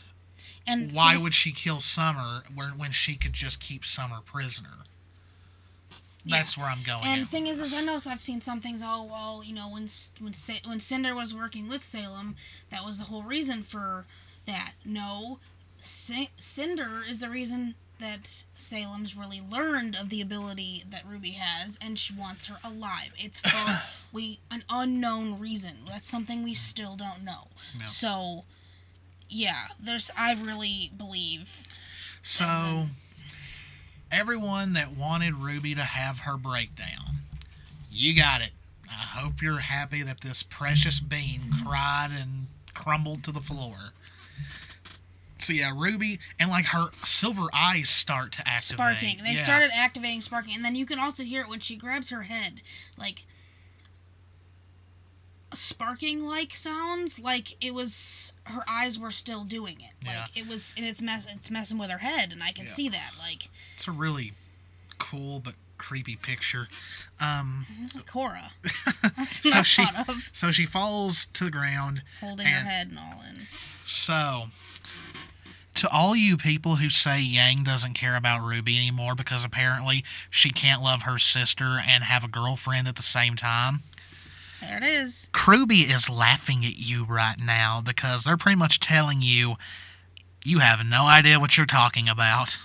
And why would she kill Summer when she could just keep Summer prisoner? That's where I'm going. And the thing is I know I've seen some things. Oh well, you know, when Cinder was working with Salem, that was the whole reason for that. No, Cinder is the reason that Salem's really learned of the ability that Ruby has, and she wants her alive. It's for an unknown reason. That's something we still don't know. No. So, yeah, I really believe. So, everyone that wanted Ruby to have her breakdown, you got it. I hope you're happy that this precious being cried and crumbled to the floor. So yeah, Ruby, and like her silver eyes start to activate. Sparking. They started activating sparking, and then you can also hear it when she grabs her head, like sparking like sounds, like it was her eyes were still doing it. Like it was, and it's messing with her head, and I can see that. Like, it's a really cool but creepy picture. It's like Cora. That's what I thought of. So she falls to the ground, holding her head and all in. So, to all you people who say Yang doesn't care about Ruby anymore because apparently she can't love her sister and have a girlfriend at the same time, there it is. Ruby is laughing at you right now because they're pretty much telling you you have no idea what you're talking about.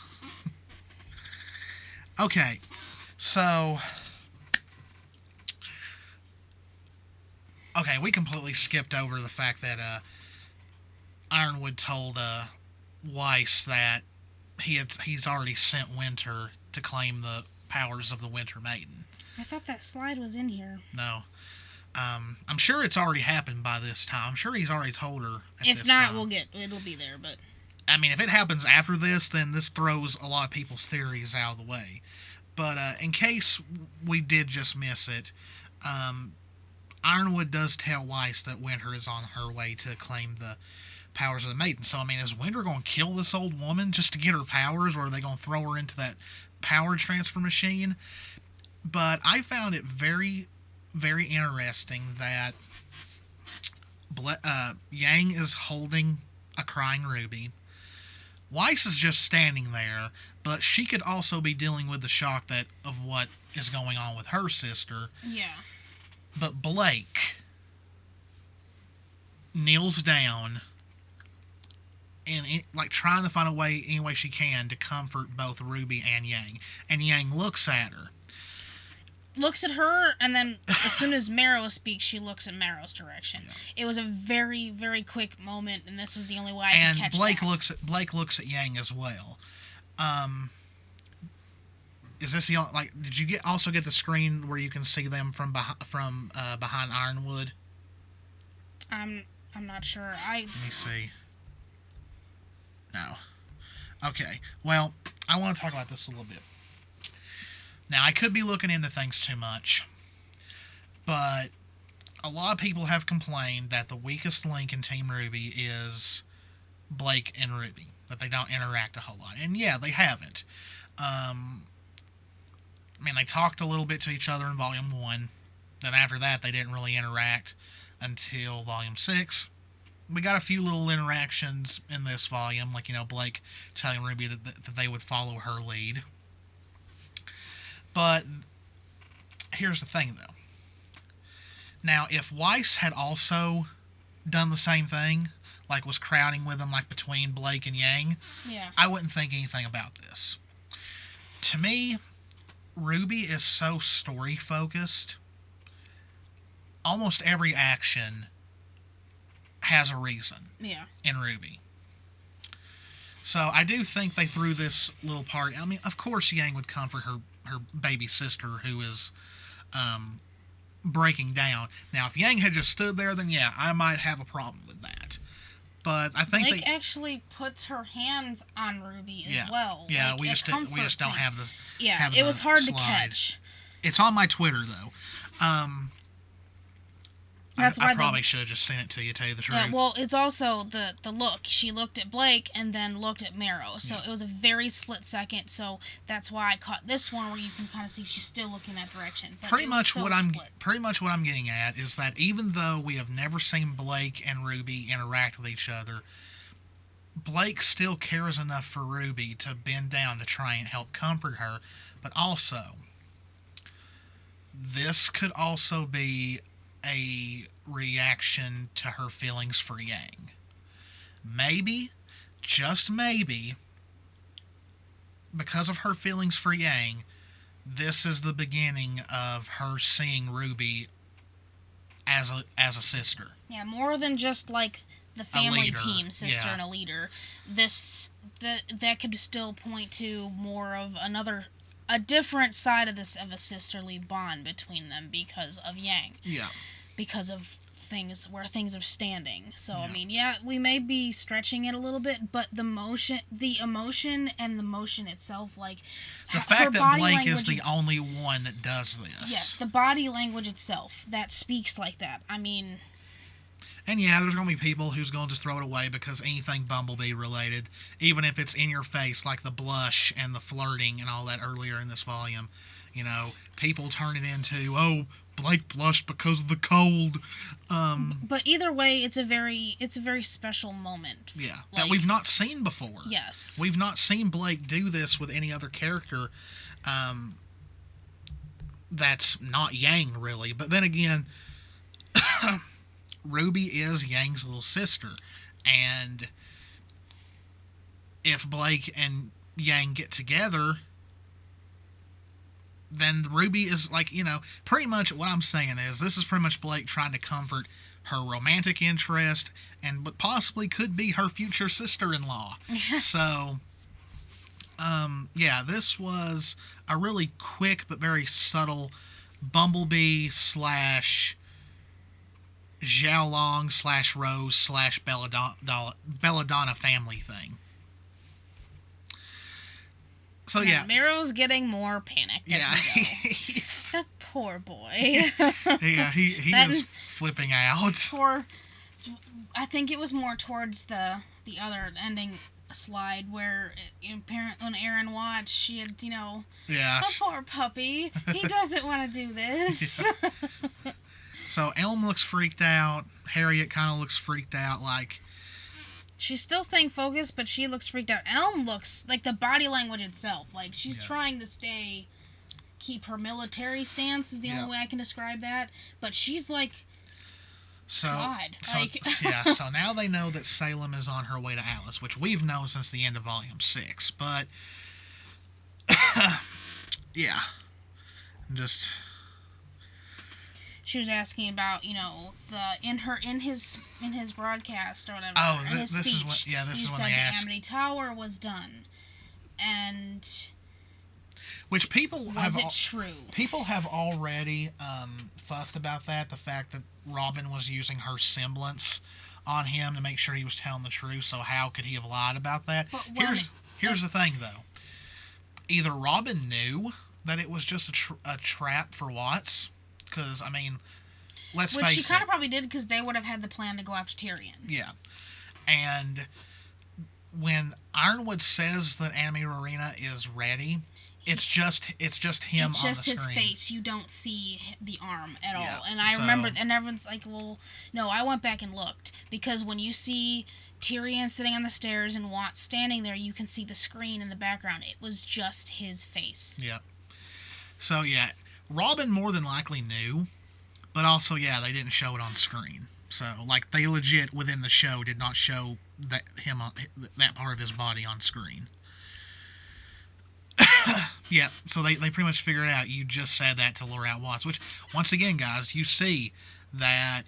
Okay, so... Okay, we completely skipped over the fact that Ironwood told Weiss that he's already sent Winter to claim the powers of the Winter Maiden. I thought that slide was in here. No. I'm sure it's already happened by this time. I'm sure he's already told her. If not, it'll be there, but... I mean, if it happens after this, then this throws a lot of people's theories out of the way. But in case we did just miss it, Ironwood does tell Weiss that Winter is on her way to claim the powers of the Maiden. So, I mean, is Winter going to kill this old woman just to get her powers, or are they going to throw her into that power transfer machine? But I found it very, very interesting that Yang is holding a crying Ruby. Weiss is just standing there, but she could also be dealing with the shock of what is going on with her sister. Yeah. But Blake kneels down and trying to find any way she can to comfort both Ruby and Yang. And Yang looks at her. Looks at her, and then as soon as Marrow speaks, she looks in Marrow's direction. Yeah. It was a very, very quick moment, and this was the only way I could catch that. Blake looks at Yang as well. Is this the only, did you also get the screen where you can see them from behind Ironwood? I'm not sure. Let me see. No. Okay. Well, I want to talk about this a little bit. Now, I could be looking into things too much, but a lot of people have complained that the weakest link in Team RWBY is Blake and Ruby, that they don't interact a whole lot. And yeah, they haven't. I mean, they talked a little bit to each other in Volume 1. Then after that, they didn't really interact until Volume 6. We got a few little interactions in this volume, like, Blake telling Ruby that they would follow her lead. But here's the thing, though. Now, if Weiss had also done the same thing, was crowding with them, between Blake and Yang, I wouldn't think anything about this. To me, RWBY is so story-focused. Almost every action has a reason in RWBY. So I do think they threw this little part. I mean, of course Yang would comfort her baby sister, who is um, breaking down. Now, if Yang had just stood there, then yeah, I might have a problem with that. But I think Blake actually puts her hands on Ruby as well. Yeah, like we just don't have the it was hard slide. To catch. It's on my Twitter though. That's why I probably should have just sent it to you. Tell you the truth. Yeah, well, it's also the look. She looked at Blake and then looked at Marrow, so it was a very split second. So that's why I caught this one where you can kind of see she's still looking that direction. But pretty much what I'm getting at is that even though we have never seen Blake and Ruby interact with each other, Blake still cares enough for Ruby to bend down to try and help comfort her. But also, this could also be a reaction to her feelings for Yang. Maybe, just maybe, because of her feelings for Yang, this is the beginning of her seeing Ruby as a sister. Yeah, more than just like the family team sister and a leader. That could still point to more of a different side of a sisterly bond between them because of Yang. Yeah. Because of things are standing. So I mean, we may be stretching it a little bit, but the emotion and the motion itself, like the fact that Blake is the only one that does this. Yes, the body language itself that speaks like that. I mean, and yeah, there's going to be people who's going to just throw it away because anything Bumblebee related, even if it's in your face, like the blush and the flirting and all that earlier in this volume, people turn it into, oh, Blake blushed because of the cold. But either way, it's a very special moment. Yeah, that we've not seen before. Yes. We've not seen Blake do this with any other character that's not Yang, really. But then again, Ruby is Yang's little sister. And if Blake and Yang get together, then Ruby is like, pretty much what I'm saying is this is pretty much Blake trying to comfort her romantic interest and what possibly could be her future sister-in-law. So, this was a really quick but very subtle Bumblebee / Xiaolong / Rose / Belladonna family thing. So yeah, Marrow's getting more panicked as we go. That poor boy. Yeah, he is flipping out. I think it was more towards the other ending slide where apparently when Aaron watched, she had the poor puppy. He doesn't want to do this. Yeah. So Elm looks freaked out. Harriet kind of looks freaked out, like. She's still staying focused, but she looks freaked out. Elm looks like the body language itself. Like, she's trying to keep her military stance is the only way I can describe that. But she's like, God. So now they know that Salem is on her way to Alice, which we've known since the end of Volume 6. But, yeah. Just. She was asking about, in his broadcast or whatever. Oh, in his speech, this is when they said asked. Amity Tower was done, and which was it true? People have already fussed about that. The fact that Robin was using her semblance on him to make sure he was telling the truth. So how could he have lied about that? Here's the thing, though. Either Robin knew that it was just a trap for Watts. Because, I mean, let's face it. Which she kind of probably did because they would have had the plan to go after Tyrion. Yeah. And when Ironwood says that Anime Rowena is ready, it's just him on the screen. It's just his face. You don't see the arm at all. And I remember, and everyone's like, well, no, I went back and looked. Because when you see Tyrion sitting on the stairs and Watts standing there, you can see the screen in the background. It was just his face. Yeah. So, yeah. Robin more than likely knew, but also, they didn't show it on screen. So, like, they legit, within the show, did not show that part of his body on screen. Yeah, so they pretty much figured out. You just said that to lure out Watts, which, once again, guys, you see that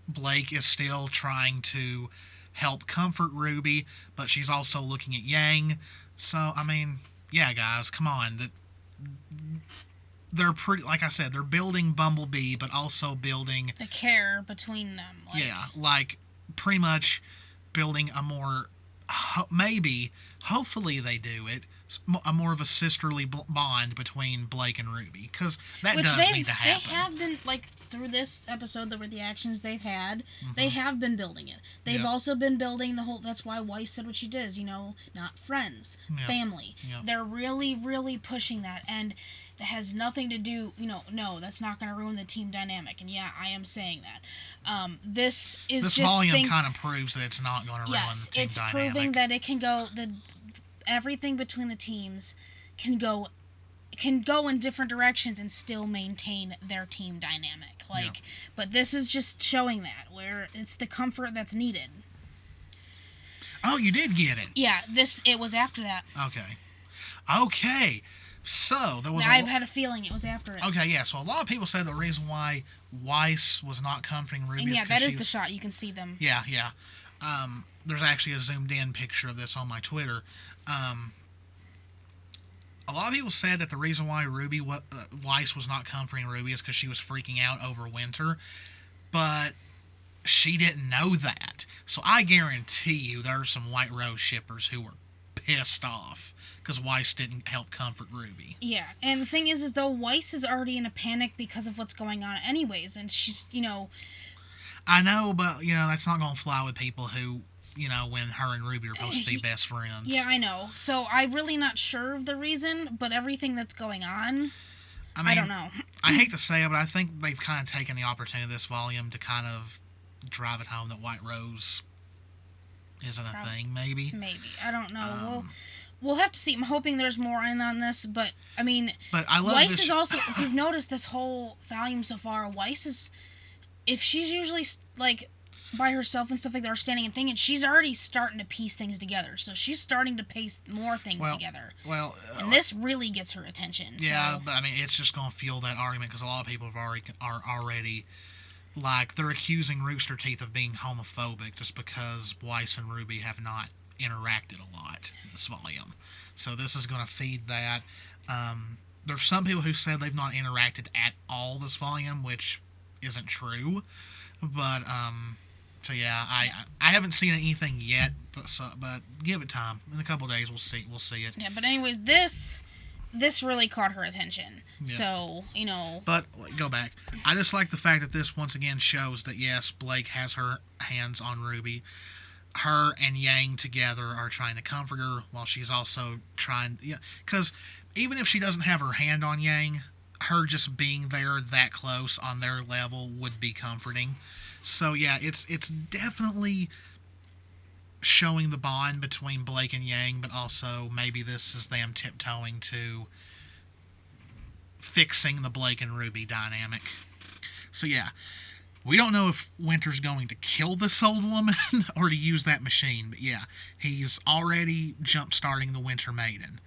Blake is still trying to help comfort Ruby, but she's also looking at Yang. So, I mean, yeah, guys, come on. they're pretty, like I said, they're building Bumblebee, but also building the care between them. Like, yeah, like pretty much building a more maybe, hopefully they do it, a more of a sisterly bond between Blake and Ruby, because that which does need to happen. They have been, like, through this episode, the reactions they've had, Mm-hmm. they have been building it. They've Yep. also been building the whole, that's why Weiss said what she did, not friends, Yep. family. Yep. They're really, really pushing that, and that has nothing to do, no, that's not going to ruin the team dynamic, and yeah, I am saying that. This is this just volume things, kind of proves that it's not going to ruin the team it's dynamic. proving that it can go, everything between the teams can go in different directions and still maintain their team dynamic. Like, but this is just showing that, where it's the comfort that's needed. Oh, you did get it. Yeah, it was after that. Okay. So there was. I had a feeling it was after it. Okay, yeah. So a lot of people said the reason why Weiss was not comforting Ruby. And yeah, is that is the shot. You can see them. Yeah. There's actually a zoomed in picture of this on my Twitter. A lot of people said that the reason why Weiss was not comforting Ruby is because she was freaking out over Winter, but she didn't know that. So I guarantee you there's some White Rose shippers who were pissed off because Weiss didn't help comfort Ruby. Yeah, and the thing is though, Weiss is already in a panic because of what's going on anyways, and she's, I know, but, that's not going to fly with people who, when her and Ruby are supposed to be best friends. Yeah, I know. So I'm really not sure of the reason, but everything that's going on, I don't know. I hate to say it, but I think they've kind of taken the opportunity of this volume to kind of drive it home that White Rose isn't a thing, maybe. Maybe. I don't know. We'll have to see. I'm hoping there's more in on this, but, I mean, but I love Weiss is also, if you've noticed this whole volume so far, Weiss is, if she's usually, like, by herself and stuff like that, or standing and thinking, she's already starting to piece things together. So she's starting to piece more things together. Well, and this really gets her attention. Yeah, so. but I mean, it's just going to fuel that argument because a lot of people are already like they're accusing Rooster Teeth of being homophobic just because Weiss and Ruby have not interacted a lot in this volume. So this is going to feed that. There's some people who said they've not interacted at all this volume, which isn't true. But so yeah, I haven't seen anything yet, but give it time. In a couple of days, we'll see it. Yeah, but anyways, this really caught her attention. Yeah. So But go back. I just like the fact that this once again shows that yes, Blake has her hands on Ruby. Her and Yang together are trying to comfort her while she's also trying. Yeah, because even if she doesn't have her hand on Yang, her just being there that close on their level would be comforting. So yeah, it's definitely showing the bond between Blake and Yang, but also maybe this is them tiptoeing to fixing the Blake and Ruby dynamic. So yeah, we don't know if Winter's going to kill this old woman or to use that machine, but yeah, he's already jump-starting the Winter Maiden.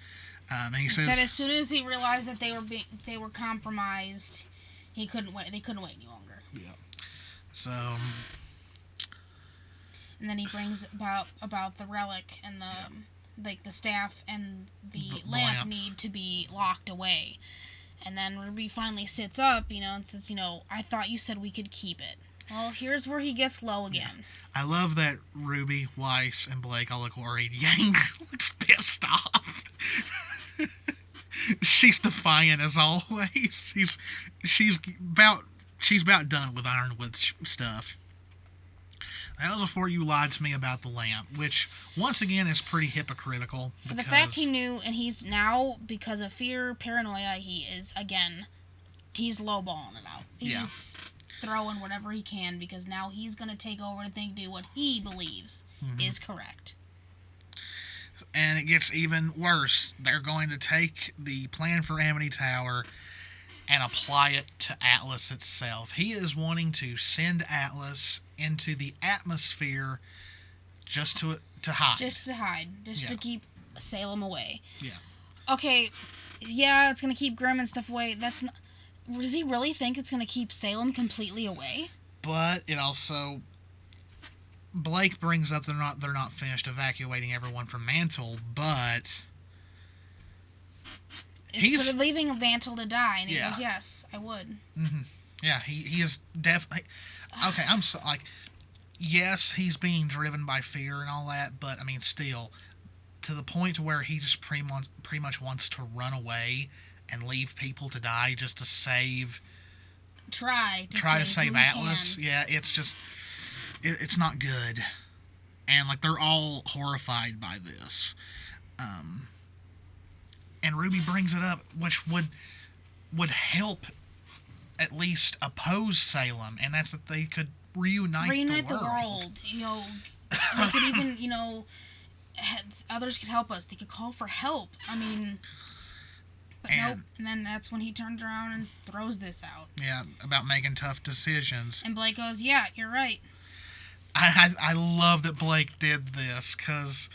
And he said as soon as he realized that they were compromised, he couldn't wait. They couldn't wait any longer. Yeah. So. And then he brings about the relic and the staff and the lamp need to be locked away. And then Ruby finally sits up, and says, I thought you said we could keep it. Well, here's where he gets low again. Yeah. I love that Ruby, Weiss, and Blake all look worried. Yang looks pissed off. She's defiant as always. She's about done with Ironwood stuff. That was before you lied to me about the lamp, which once again is pretty hypocritical. For the fact he knew, and he's now, because of fear, paranoia, he's lowballing it out. He's throwing whatever he can because now he's going to take over and do what he believes is correct. And it gets even worse. They're going to take the plan for Amity Tower and apply it to Atlas itself. He is wanting to send Atlas into the atmosphere just to hide. Just to keep Salem away. Yeah. Okay, yeah, it's going to keep Grimm and stuff away. Does he really think it's going to keep Salem completely away? But it also... Blake brings up they're not finished evacuating everyone from Mantle, but For leaving Vantil to die, and he Yeah. goes, yes, I would. Mm-hmm. Yeah, he is definitely... Okay, I'm so... Like, yes, he's being driven by fear and all that, but, I mean, still, to the point to where he just pretty much wants to run away and leave people to die just to save... Try to save Atlas. Yeah, it's just... It's not good. And, like, they're all horrified by this. And Ruby brings it up, which would help at least oppose Salem, and that's that they could reunite the world. You know, they could even, you know, others could help us. They could call for help. I mean, but nope. And then that's when he turns around and throws this out. Yeah, about making tough decisions. And Blake goes, yeah, you're right. I love that Blake did this, because...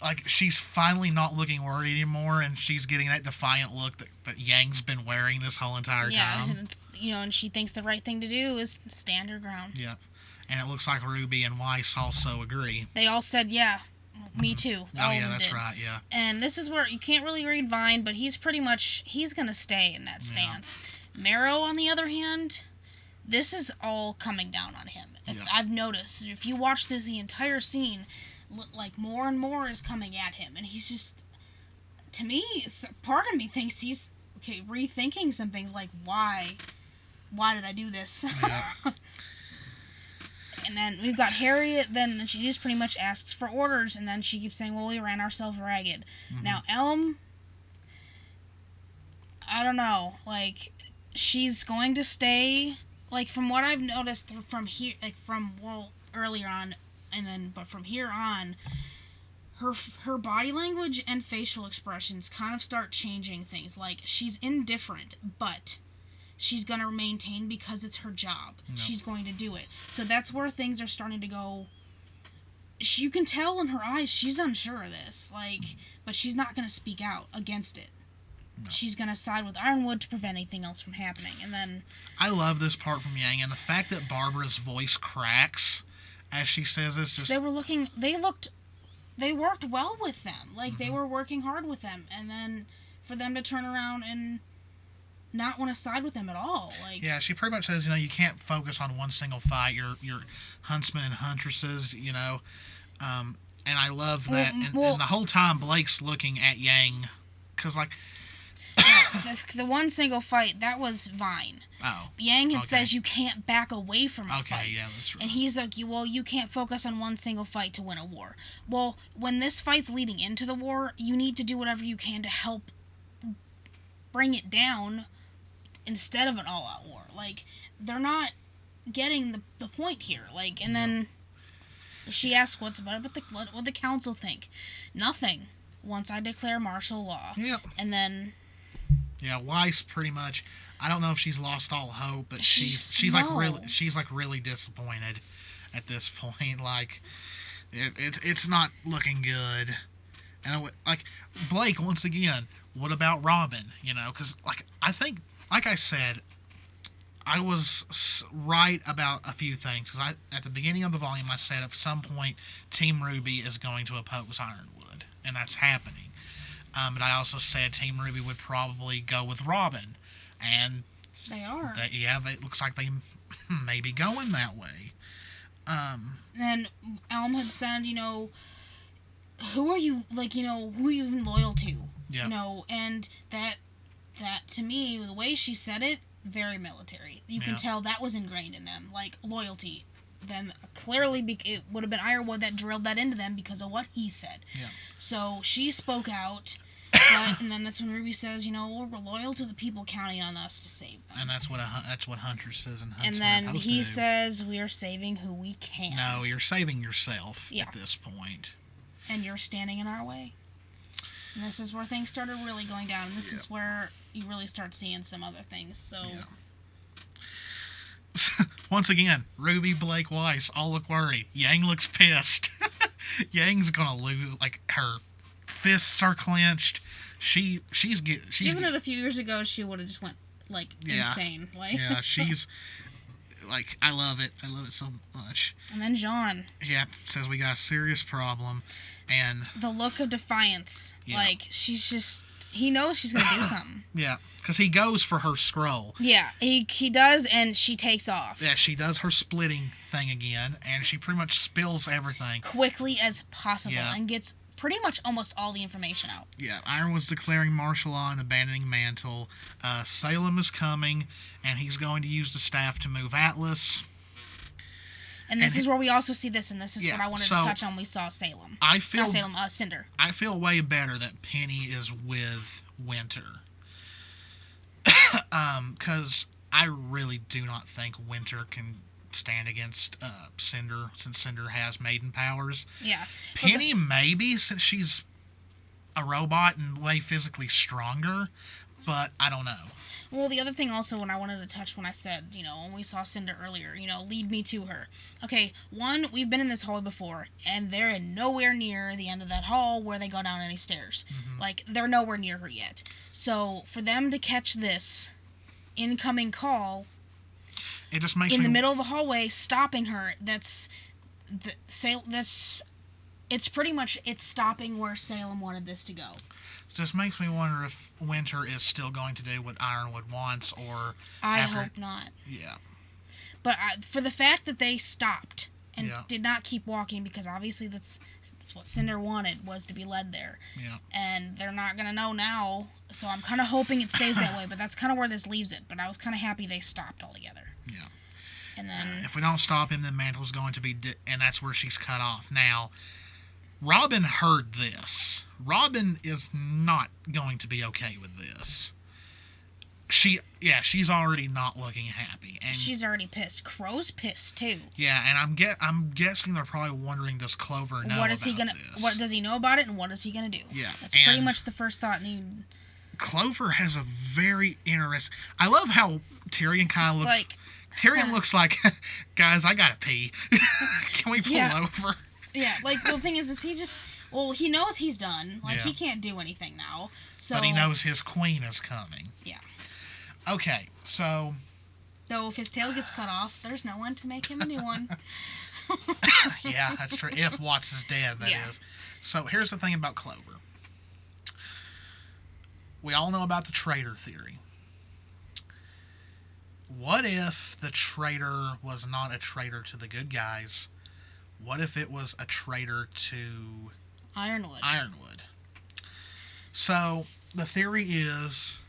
Like, she's finally not looking worried anymore, and she's getting that defiant look that Yang's been wearing this whole entire time. Yeah, you know, and she thinks the right thing to do is stand her ground. Yep. And it looks like Ruby and Weiss also agree. They all said, yeah, me too. Oh, yeah, that's right, yeah. And this is where you can't really read Vine, but he's pretty much, he's going to stay in that stance. Yeah. Marrow, on the other hand, this is all coming down on him. I've noticed. If you watch the entire scene... like more and more is coming at him, and he's just, to me, part of me thinks he's rethinking some things, like why did I do this? Yeah. And then we've got Harriet, then she just pretty much asks for orders, and then she keeps saying, well, we ran ourselves ragged. Mm-hmm. Now Elm, I don't know, like, she's going to stay, like, from what I've noticed from here, like, earlier on, but from here on, her body language and facial expressions kind of start changing things. Like, she's indifferent, but she's going to maintain because it's her job. Yep. She's going to do it. So that's where things are starting to go. You can tell in her eyes she's unsure of this, but she's not going to speak out against it. No. She's going to side with Ironwood to prevent anything else from happening. And then... I love this part from Yang, and the fact that Barbara's voice cracks... As she says, it's just... They worked well with them. Like, mm-hmm. They were working hard with them. And then for them to turn around and not want to side with them at all. Like... Yeah, she pretty much says, you know, you can't focus on one single fight. Your huntsmen and huntresses, you know. And I love that. And the whole time, Blake's looking at Yang. Because, like... the one single fight, that was Vine. Oh. Yang had says you can't back away from a fight. Okay, yeah, that's right. And he's like, you can't focus on one single fight to win a war. Well, when this fight's leading into the war, you need to do whatever you can to help bring it down instead of an all-out war. Like, they're not getting the point here. Like, and then she asks what the council think. Nothing. Once I declare martial law. Yep. And then... Yeah, Weiss pretty much. I don't know if she's lost all hope, but she's like really disappointed at this point. Like, it's not looking good. And like Blake, once again, what about Robin? You know, because like I think, like I said, I was right about a few things. Because at the beginning of the volume, I said at some point Team RWBY is going to oppose Ironwood, and that's happening. But I also said Team RWBY would probably go with Robin, and they are. It looks like they may be going that way. And Elm had said, you know, who are you even loyal to? Yeah. You know, and that to me, the way she said it, very military. You can tell that was ingrained in them, like loyalty. Then clearly it would have been Ironwood that drilled that into them because of what he said. Yeah. So she spoke out, and then that's when RWBY says, you know, we're loyal to the people counting on us to save them. And that's what Hunter says and Huntsman. And then he says, we are saving who we can. No, you're saving yourself at this point. And you're standing in our way. And this is where things started really going down. And this is where you really start seeing some other things. So. Yeah. Once again, RWBY, Blake, Weiss all look worried. Yang looks pissed. Yang's gonna lose. Like, her fists are clenched. She's given it a few years ago, she would have just went insane. Like, yeah, she's like, I love it. I love it so much. And then John. Yeah, says we got a serious problem, and the look of defiance. Yeah. Like, she's just He knows she's gonna do something. Yeah, because he goes for her scroll. Yeah, he does, and she takes off. Yeah, she does her splitting thing again, and she pretty much spills everything. Quickly as possible, Yeah. and gets pretty much almost all the information out. Yeah, Ironwood's declaring martial law and abandoning Mantle. Salem is coming, and he's going to use the staff to move Atlas. And this is where we also see this, and this is Yeah, what I wanted to touch on. We saw Salem. I feel Not Salem, Cinder. I feel way better that Penny is with Winter. Because I really do not think Winter can stand against Cinder, since Cinder has maiden powers. Yeah. Penny maybe, since she's a robot and way physically stronger, but I don't know. Well, the other thing also when I wanted to touch when I said, when we saw Cinder earlier, lead me to her. Okay, one, we've been in this hallway before, and they're nowhere near the end of that hall where they go down any stairs. Mm-hmm. Like, they're nowhere near her yet. So, for them to catch this incoming call It just makes in the middle of the hallway, stopping her, it's pretty much, it's stopping where Salem wanted this to go. It just makes me wonder if Winter is still going to do what Ironwood wants, or I hope not. Yeah. But for the fact that they stopped and Yeah. did not keep walking, because obviously that's what Cinder wanted, was to be led there. Yeah. And they're not going to know now, so I'm kind of hoping it stays that way, but that's kind of where this leaves it. But I was kind of happy they stopped altogether. Yeah. And then... if we don't stop him, then Mantle's going to be... and that's where she's cut off. Now, Robin heard this. Robin is not going to be okay with this. She's already not looking happy. And she's already pissed. Crow's pissed, too. yeah, and I'm guessing they're probably wondering, does Clover know this? What does he know about it, and what is he gonna do? Yeah. That's pretty much the first thought. Clover has a very interesting... I love how Tyrion kind of looks... like... Tyrion looks like, guys, I gotta pee. Can we pull over? Yeah, like, the thing is he just... Well, he knows he's done. Like, Yeah. he can't do anything now. So... But he knows his queen is coming. Yeah. Okay, so... Though if his tail gets cut off, there's no one to make him a new one. Yeah, that's true. If Watts is dead, that is. So here's the thing about Clover. We all know about the traitor theory. What if the traitor was not a traitor to the good guys? What if it was a traitor to... Ironwood. So, the theory is...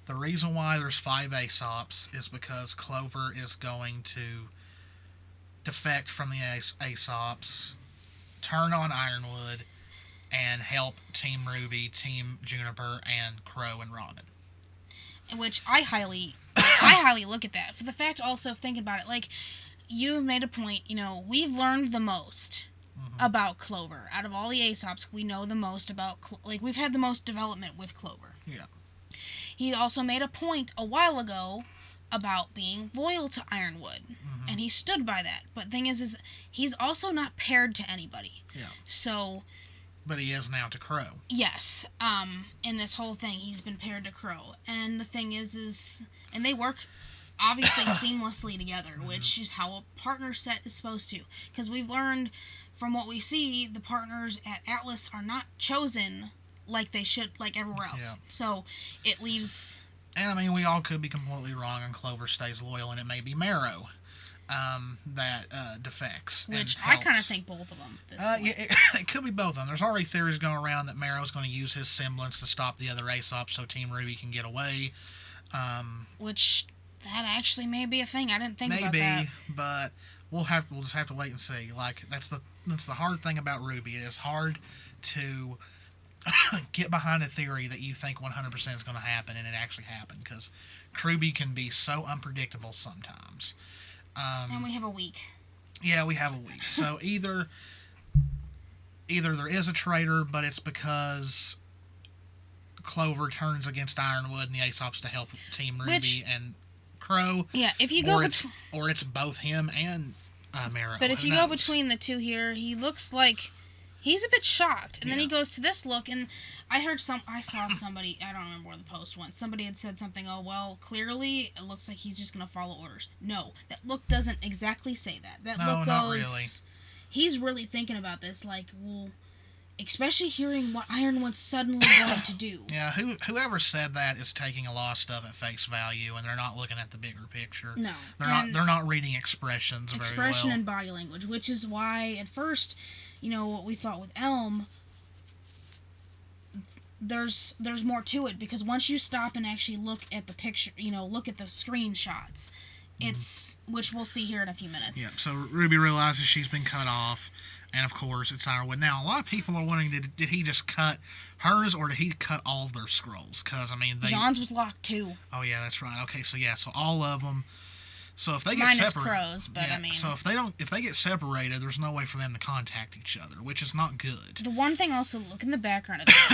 the reason why there's 5 Aesops is because Clover is going to defect from the Aesops, turn on Ironwood, and help Team RWBY, Team Juniper, and Crow and Robin. Which I highly look at that. For the fact also of thinking about it, like, you made a point, we've learned the most about Clover. Out of all the Aesops, we know the most about, we've had the most development with Clover. Yeah. He also made a point a while ago about being loyal to Ironwood, and he stood by that. But the thing is he's also not paired to anybody. Yeah. So... But he is now to Crow. Yes. In this whole thing, he's been paired to Crow. And the thing is and they work, obviously, seamlessly together, which is how a partner set is supposed to. Because we've learned, from what we see, the partners at Atlas are not chosen like they should, like everywhere else. Yeah. So, it leaves... And, I mean, we all could be completely wrong, and Clover stays loyal, and it may be Marrow that defects. Which I kind of think both of them. Yeah, it could be both of them. There's already theories going around that Marrow's going to use his semblance to stop the other Aesops so Team RWBY can get away. Which, that actually may be a thing. I didn't think about that. Maybe, but we'll just have to wait and see. Like, that's the hard thing about RWBY. It is hard to get behind a theory that you think 100% is going to happen and it actually happened, because RWBY can be so unpredictable sometimes. And we have a week. Yeah, we have a week. So either there is a traitor, but it's because Clover turns against Ironwood and the Aesops to help Team RWBY and Crow. Yeah, if you go or it's both him and Marrow. But if you go between the two here, he looks like he's a bit shocked, and then he goes to this look, and I saw somebody, I don't remember where the post went, somebody had said something, oh, well, clearly, it looks like he's just going to follow orders. No, that look doesn't exactly say that. That look goes, not really. He's really thinking about this, like, well, especially hearing what Ironwood's suddenly going to do. Yeah, whoever said that is taking a lot of stuff at face value, and they're not looking at the bigger picture. No, they're not reading expressions very well. Expression and body language, which is why at first, what we thought with Elm, there's more to it, because once you stop and actually look at the picture, look at the screenshots, it's which we'll see here in a few minutes. Yeah. So Ruby realizes she's been cut off. And, of course, it's Ironwood. Now, a lot of people are wondering, did he just cut hers, or did he cut all of their scrolls? Because, I mean, John's was locked, too. Oh, yeah, that's right. Okay, so, yeah, so all of them. So, if they get Minus separated. Crow's, but, yeah, I mean. So, if they get separated, there's no way for them to contact each other, which is not good. The one thing also, look in the background of this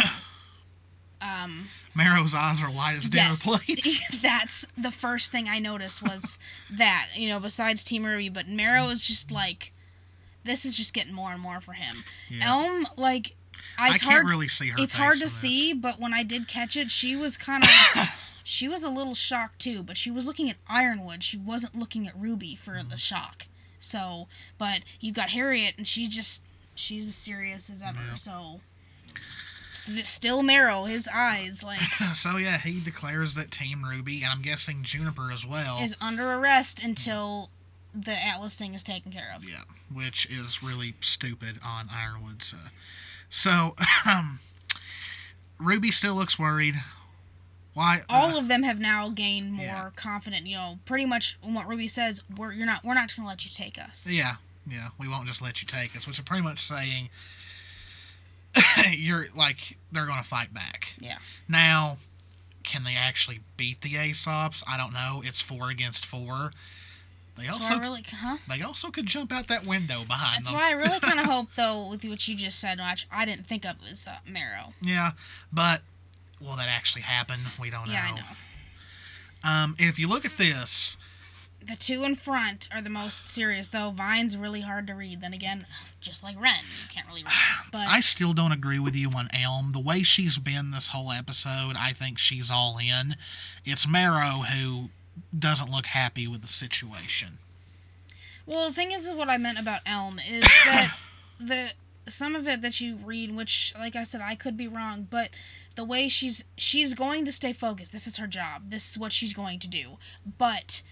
one. Marrow's eyes are white as dinner plates. That's the first thing I noticed was that, besides Team RWBY, but Marrow is just like, this is just getting more and more for him. Yeah. Elm, like, I can't really see her. It's hard to see, but when I did catch it, she was kind of, she was a little shocked too. But she was looking at Ironwood. She wasn't looking at RWBY for the shock. So, but you got Harriet, and she's as serious as ever. Yeah. So, still Marrow, his eyes like. So yeah, he declares that Team RWBY, and I'm guessing Juniper as well, is under arrest until the Atlas thing is taken care of. Yeah, which is really stupid on Ironwood's. So, RWBY still looks worried. Why? All of them have now gained more confident. Pretty much what RWBY says. We're not just gonna let you take us. Yeah, we won't just let you take us. Which is pretty much saying you're like they're gonna fight back. Yeah. Now, can they actually beat the Aesops? I don't know. It's 4 against 4. They also could jump out that window behind them. That's why I really kind of hope, though, with what you just said, which I didn't think of, was Marrow. Yeah, but will that actually happen? We don't know. Yeah, I know. If you look at this... The two in front are the most serious, though. Vine's really hard to read. Then again, just like Ren, you can't really read. But I still don't agree with you on Elm. The way she's been this whole episode, I think she's all in. It's Marrow who doesn't look happy with the situation. Well, the thing is what I meant about Elm is that some of it that you read, which, like I said, I could be wrong, but the way she's going to stay focused. This is her job. This is what she's going to do. But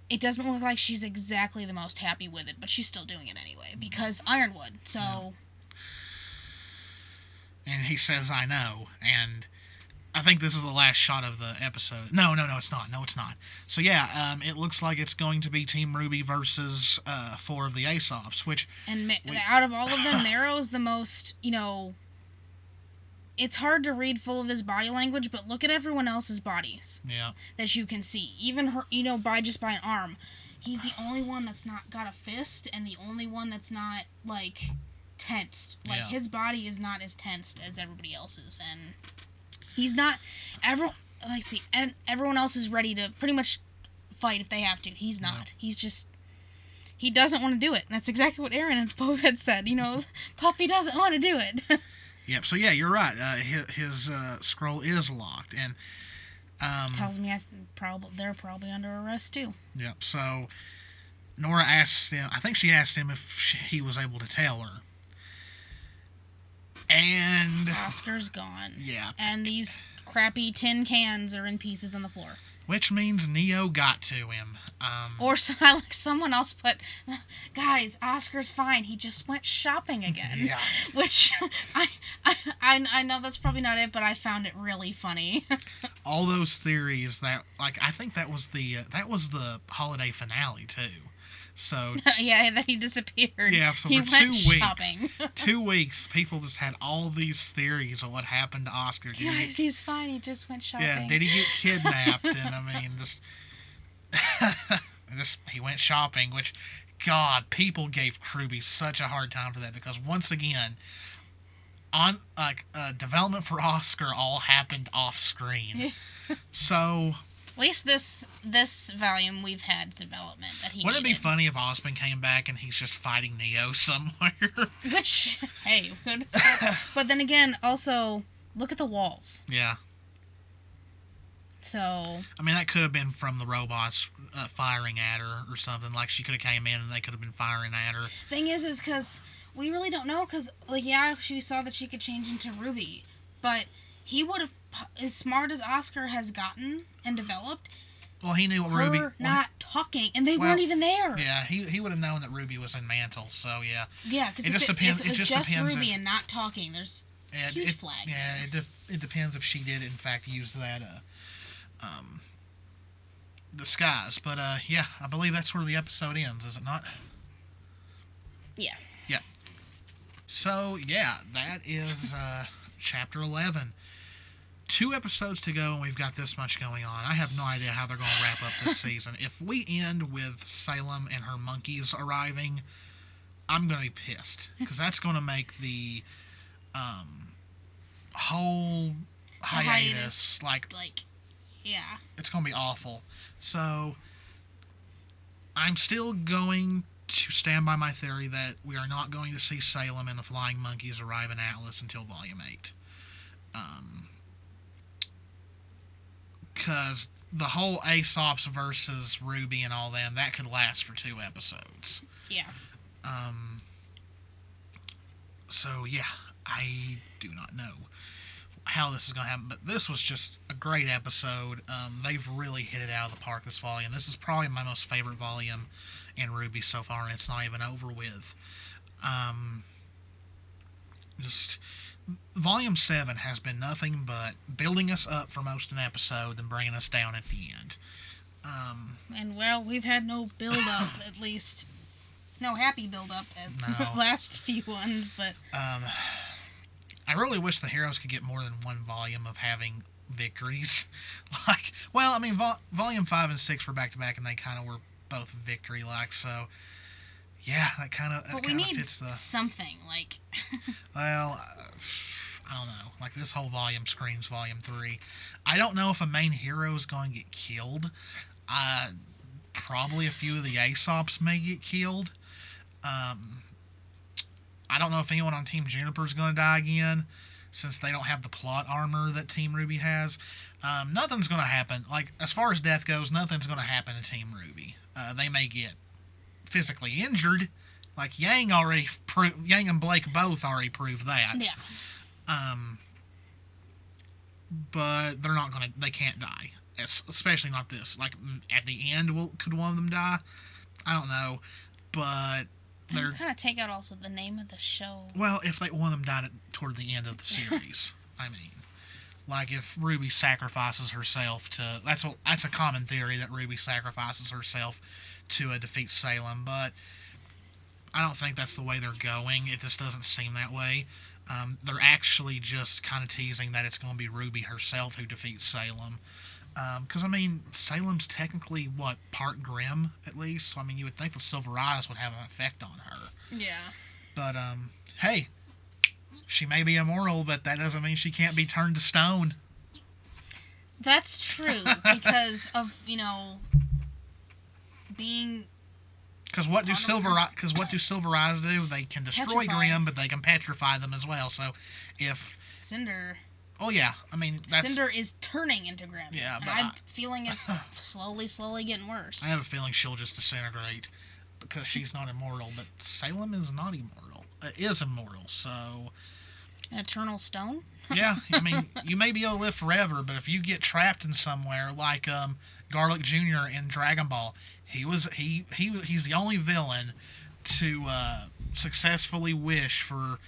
it doesn't look like she's exactly the most happy with it, but she's still doing it anyway because Ironwood. So. Yeah. And he says, "I know," and I think this is the last shot of the episode. No, it's not. No, it's not. So yeah, it looks like it's going to be Team RWBY versus 4 of the Aesops, which... And out of all of them, Marrow's the most, it's hard to read full of his body language, but look at everyone else's bodies. Yeah. That you can see. Even her, by an arm. He's the only one that's not got a fist, and the only one that's not, like, tensed. Like, his body is not as tensed as everybody else's, and... He's not, and everyone else is ready to pretty much fight if they have to. He's not. Yeah. He's just, he doesn't want to do it. And that's exactly what Aaron and Poe had said. Puppy doesn't want to do it. Yep. So yeah, you're right. His scroll is locked, and tells me they're probably under arrest too. Yep. So Nora asks him. I think she asked him if he was able to tell her. And Oscar's gone. Yeah. And these crappy tin cans are in pieces on the floor. Which means Neo got to him. Or like someone else put, guys, Oscar's fine. He just went shopping again. Yeah. Which I know that's probably not it, but I found it really funny. All those theories that I think that was the holiday finale too. So yeah, that he disappeared. Yeah, so he for went 2 weeks, shopping. 2 weeks, people just had all these theories of what happened to Oscar. Guys, he's fine. He just went shopping. Yeah, did he get kidnapped? And I mean, just he went shopping. Which, God, people gave RWBY such a hard time for that because once again, on development for Oscar all happened off screen. So. At least this volume we've had development that he Wouldn't it be funny if Osmond came back and he's just fighting Neo somewhere? Which, hey, good. But then again, also, look at the walls. Yeah. So... I mean, that could have been from the robots firing at her or something. Like, she could have came in and they could have been firing at her. Thing is because we really don't know because, like, yeah, she saw that she could change into Ruby, but he would have, as smart as Oscar has gotten and developed. Well, he knew her Ruby not talking, and they weren't even there. Yeah, he would have known that Ruby was in Mantle. So yeah. Yeah, because If it was just just depends Ruby and not talking, there's huge flag. Yeah, it depends if she did in fact use that disguise. But yeah, I believe that's where the episode ends, is it not? Yeah. Yeah. So yeah, that is chapter 11. 2 episodes to go, and we've got this much going on. I have no idea how they're going to wrap up this season. If we end with Salem and her monkeys arriving, I'm going to be pissed, because that's going to make the whole hiatus like yeah, it's going to be awful. So I'm still going to stand by my theory that we are not going to see Salem and the flying monkeys arrive in Atlas until Volume 8. Because the whole Aesop's versus Ruby and all them, that could last for 2 episodes. Yeah. So, yeah, I do not know how this is going to happen, but this was just a great episode. They've really hit it out of the park this volume. This is probably my most favorite volume in RWBY so far, and it's not even over with. Just Volume 7 has been nothing but building us up for most an episode and bringing us down at the end. And, well, we've had no build-up, at least. No happy build-up at the last few ones, but... I really wish the heroes could get more than one volume of having victories. Volume 5 and 6 were back-to-back, and they kind of were both victory-like, so... Yeah, that kind of fits the... something, like... Well, I don't know. Like, this whole volume screams Volume 3. I don't know if a main hero is going to get killed. Probably a few of the Aesops may get killed. I don't know if anyone on Team Juniper is going to die again, since they don't have the plot armor that Team RWBY has. Nothing's going to happen. Like, as far as death goes, nothing's going to happen to Team RWBY. They may get physically injured. Like, Yang and Blake both already proved that. Yeah. But they can't die. Especially not this. Like, at the end, could one of them die? I don't know. But they're... kind of take out also the name of the show. Well, if one of them died toward the end of the series. I mean, like if RWBY sacrifices herself to... That's a common theory, that RWBY sacrifices herself to defeat Salem, but I don't think that's the way they're going. It just doesn't seem that way. They're actually just kind of teasing that it's going to be RWBY herself who defeats Salem. Because, Salem's technically, part Grimm, at least? So, you would think the Silver Eyes would have an effect on her. Yeah. But, hey, she may be immortal, but that doesn't mean she can't be turned to stone. That's true, because of, being... Because what do Silver Eyes do? They can destroy Grimm, but they can petrify them as well. So, if... Cinder... Oh, yeah. That's... Cinder is turning into Grimm. Yeah, but I'm feeling it's slowly getting worse. I have a feeling she'll just disintegrate because she's not immortal, but Salem is not immortal. Is immortal, so... An eternal stone? Yeah, you may be able to live forever, but if you get trapped in somewhere, like Garlic Jr. in Dragon Ball, he's the only villain to successfully wish for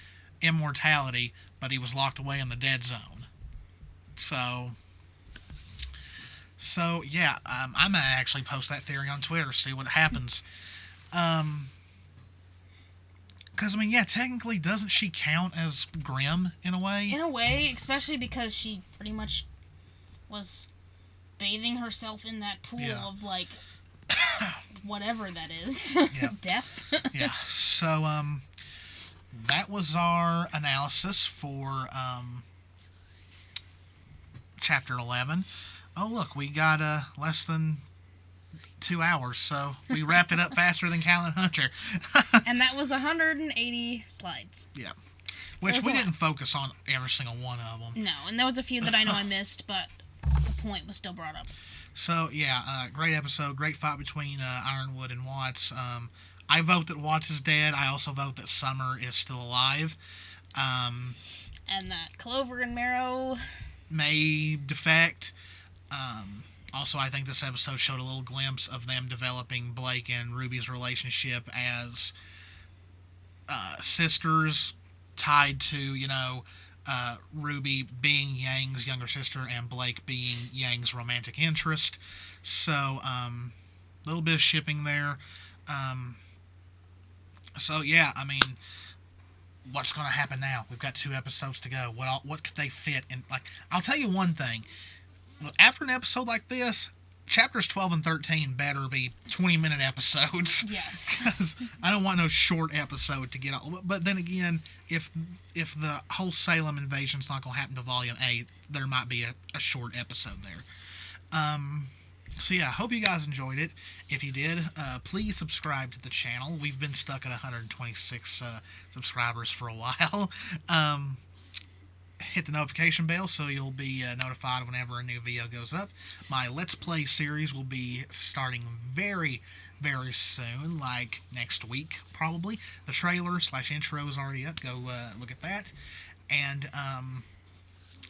immortality, but he was locked away in the dead zone. So yeah, I might actually post that theory on Twitter, see what happens. Because, technically, doesn't she count as Grimm in a way? In a way, especially because she pretty much was bathing herself in that pool of, whatever that is. Yeah. Death. Yeah. So, that was our analysis for Chapter 11. Oh, look, we got less than 2 hours, so we wrapped it up faster than Callan Hunter. And that was 180 slides. Yeah. Which we didn't focus on every single one of them. No, and there was a few that I know I missed, but the point was still brought up. So, yeah, great episode. Great fight between Ironwood and Watts. I vote that Watts is dead. I also vote that Summer is still alive. And that Clover and Marrow may defect. Also, I think this episode showed a little glimpse of them developing Blake and Ruby's relationship as sisters, tied to, Ruby being Yang's younger sister and Blake being Yang's romantic interest. So, a little bit of shipping there. So, yeah, I mean, what's going to happen now? We've got 2 episodes to go. What could they fit in? Like, I'll tell you one thing. After an episode like this, chapters 12 and 13 better be 20-minute episodes. Yes. Because I don't want no short episode to get all. But then again, if the whole Salem invasion's not going to happen to Volume 8, there might be a short episode there. So yeah, hope you guys enjoyed it. If you did, please subscribe to the channel. We've been stuck at 126 subscribers for a while. Hit the notification bell so you'll be notified whenever a new video goes up. My Let's Play series will be starting very, very soon, like next week probably. The trailer/intro is already up. Go look at that. And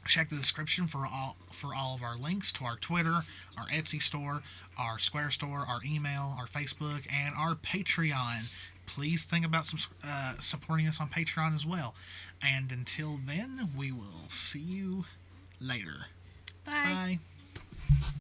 check the description for all of our links to our Twitter, our Etsy store, our Square store, our email, our Facebook, and our Patreon. Please think about supporting us on Patreon as well. And until then, we will see you later. Bye. Bye.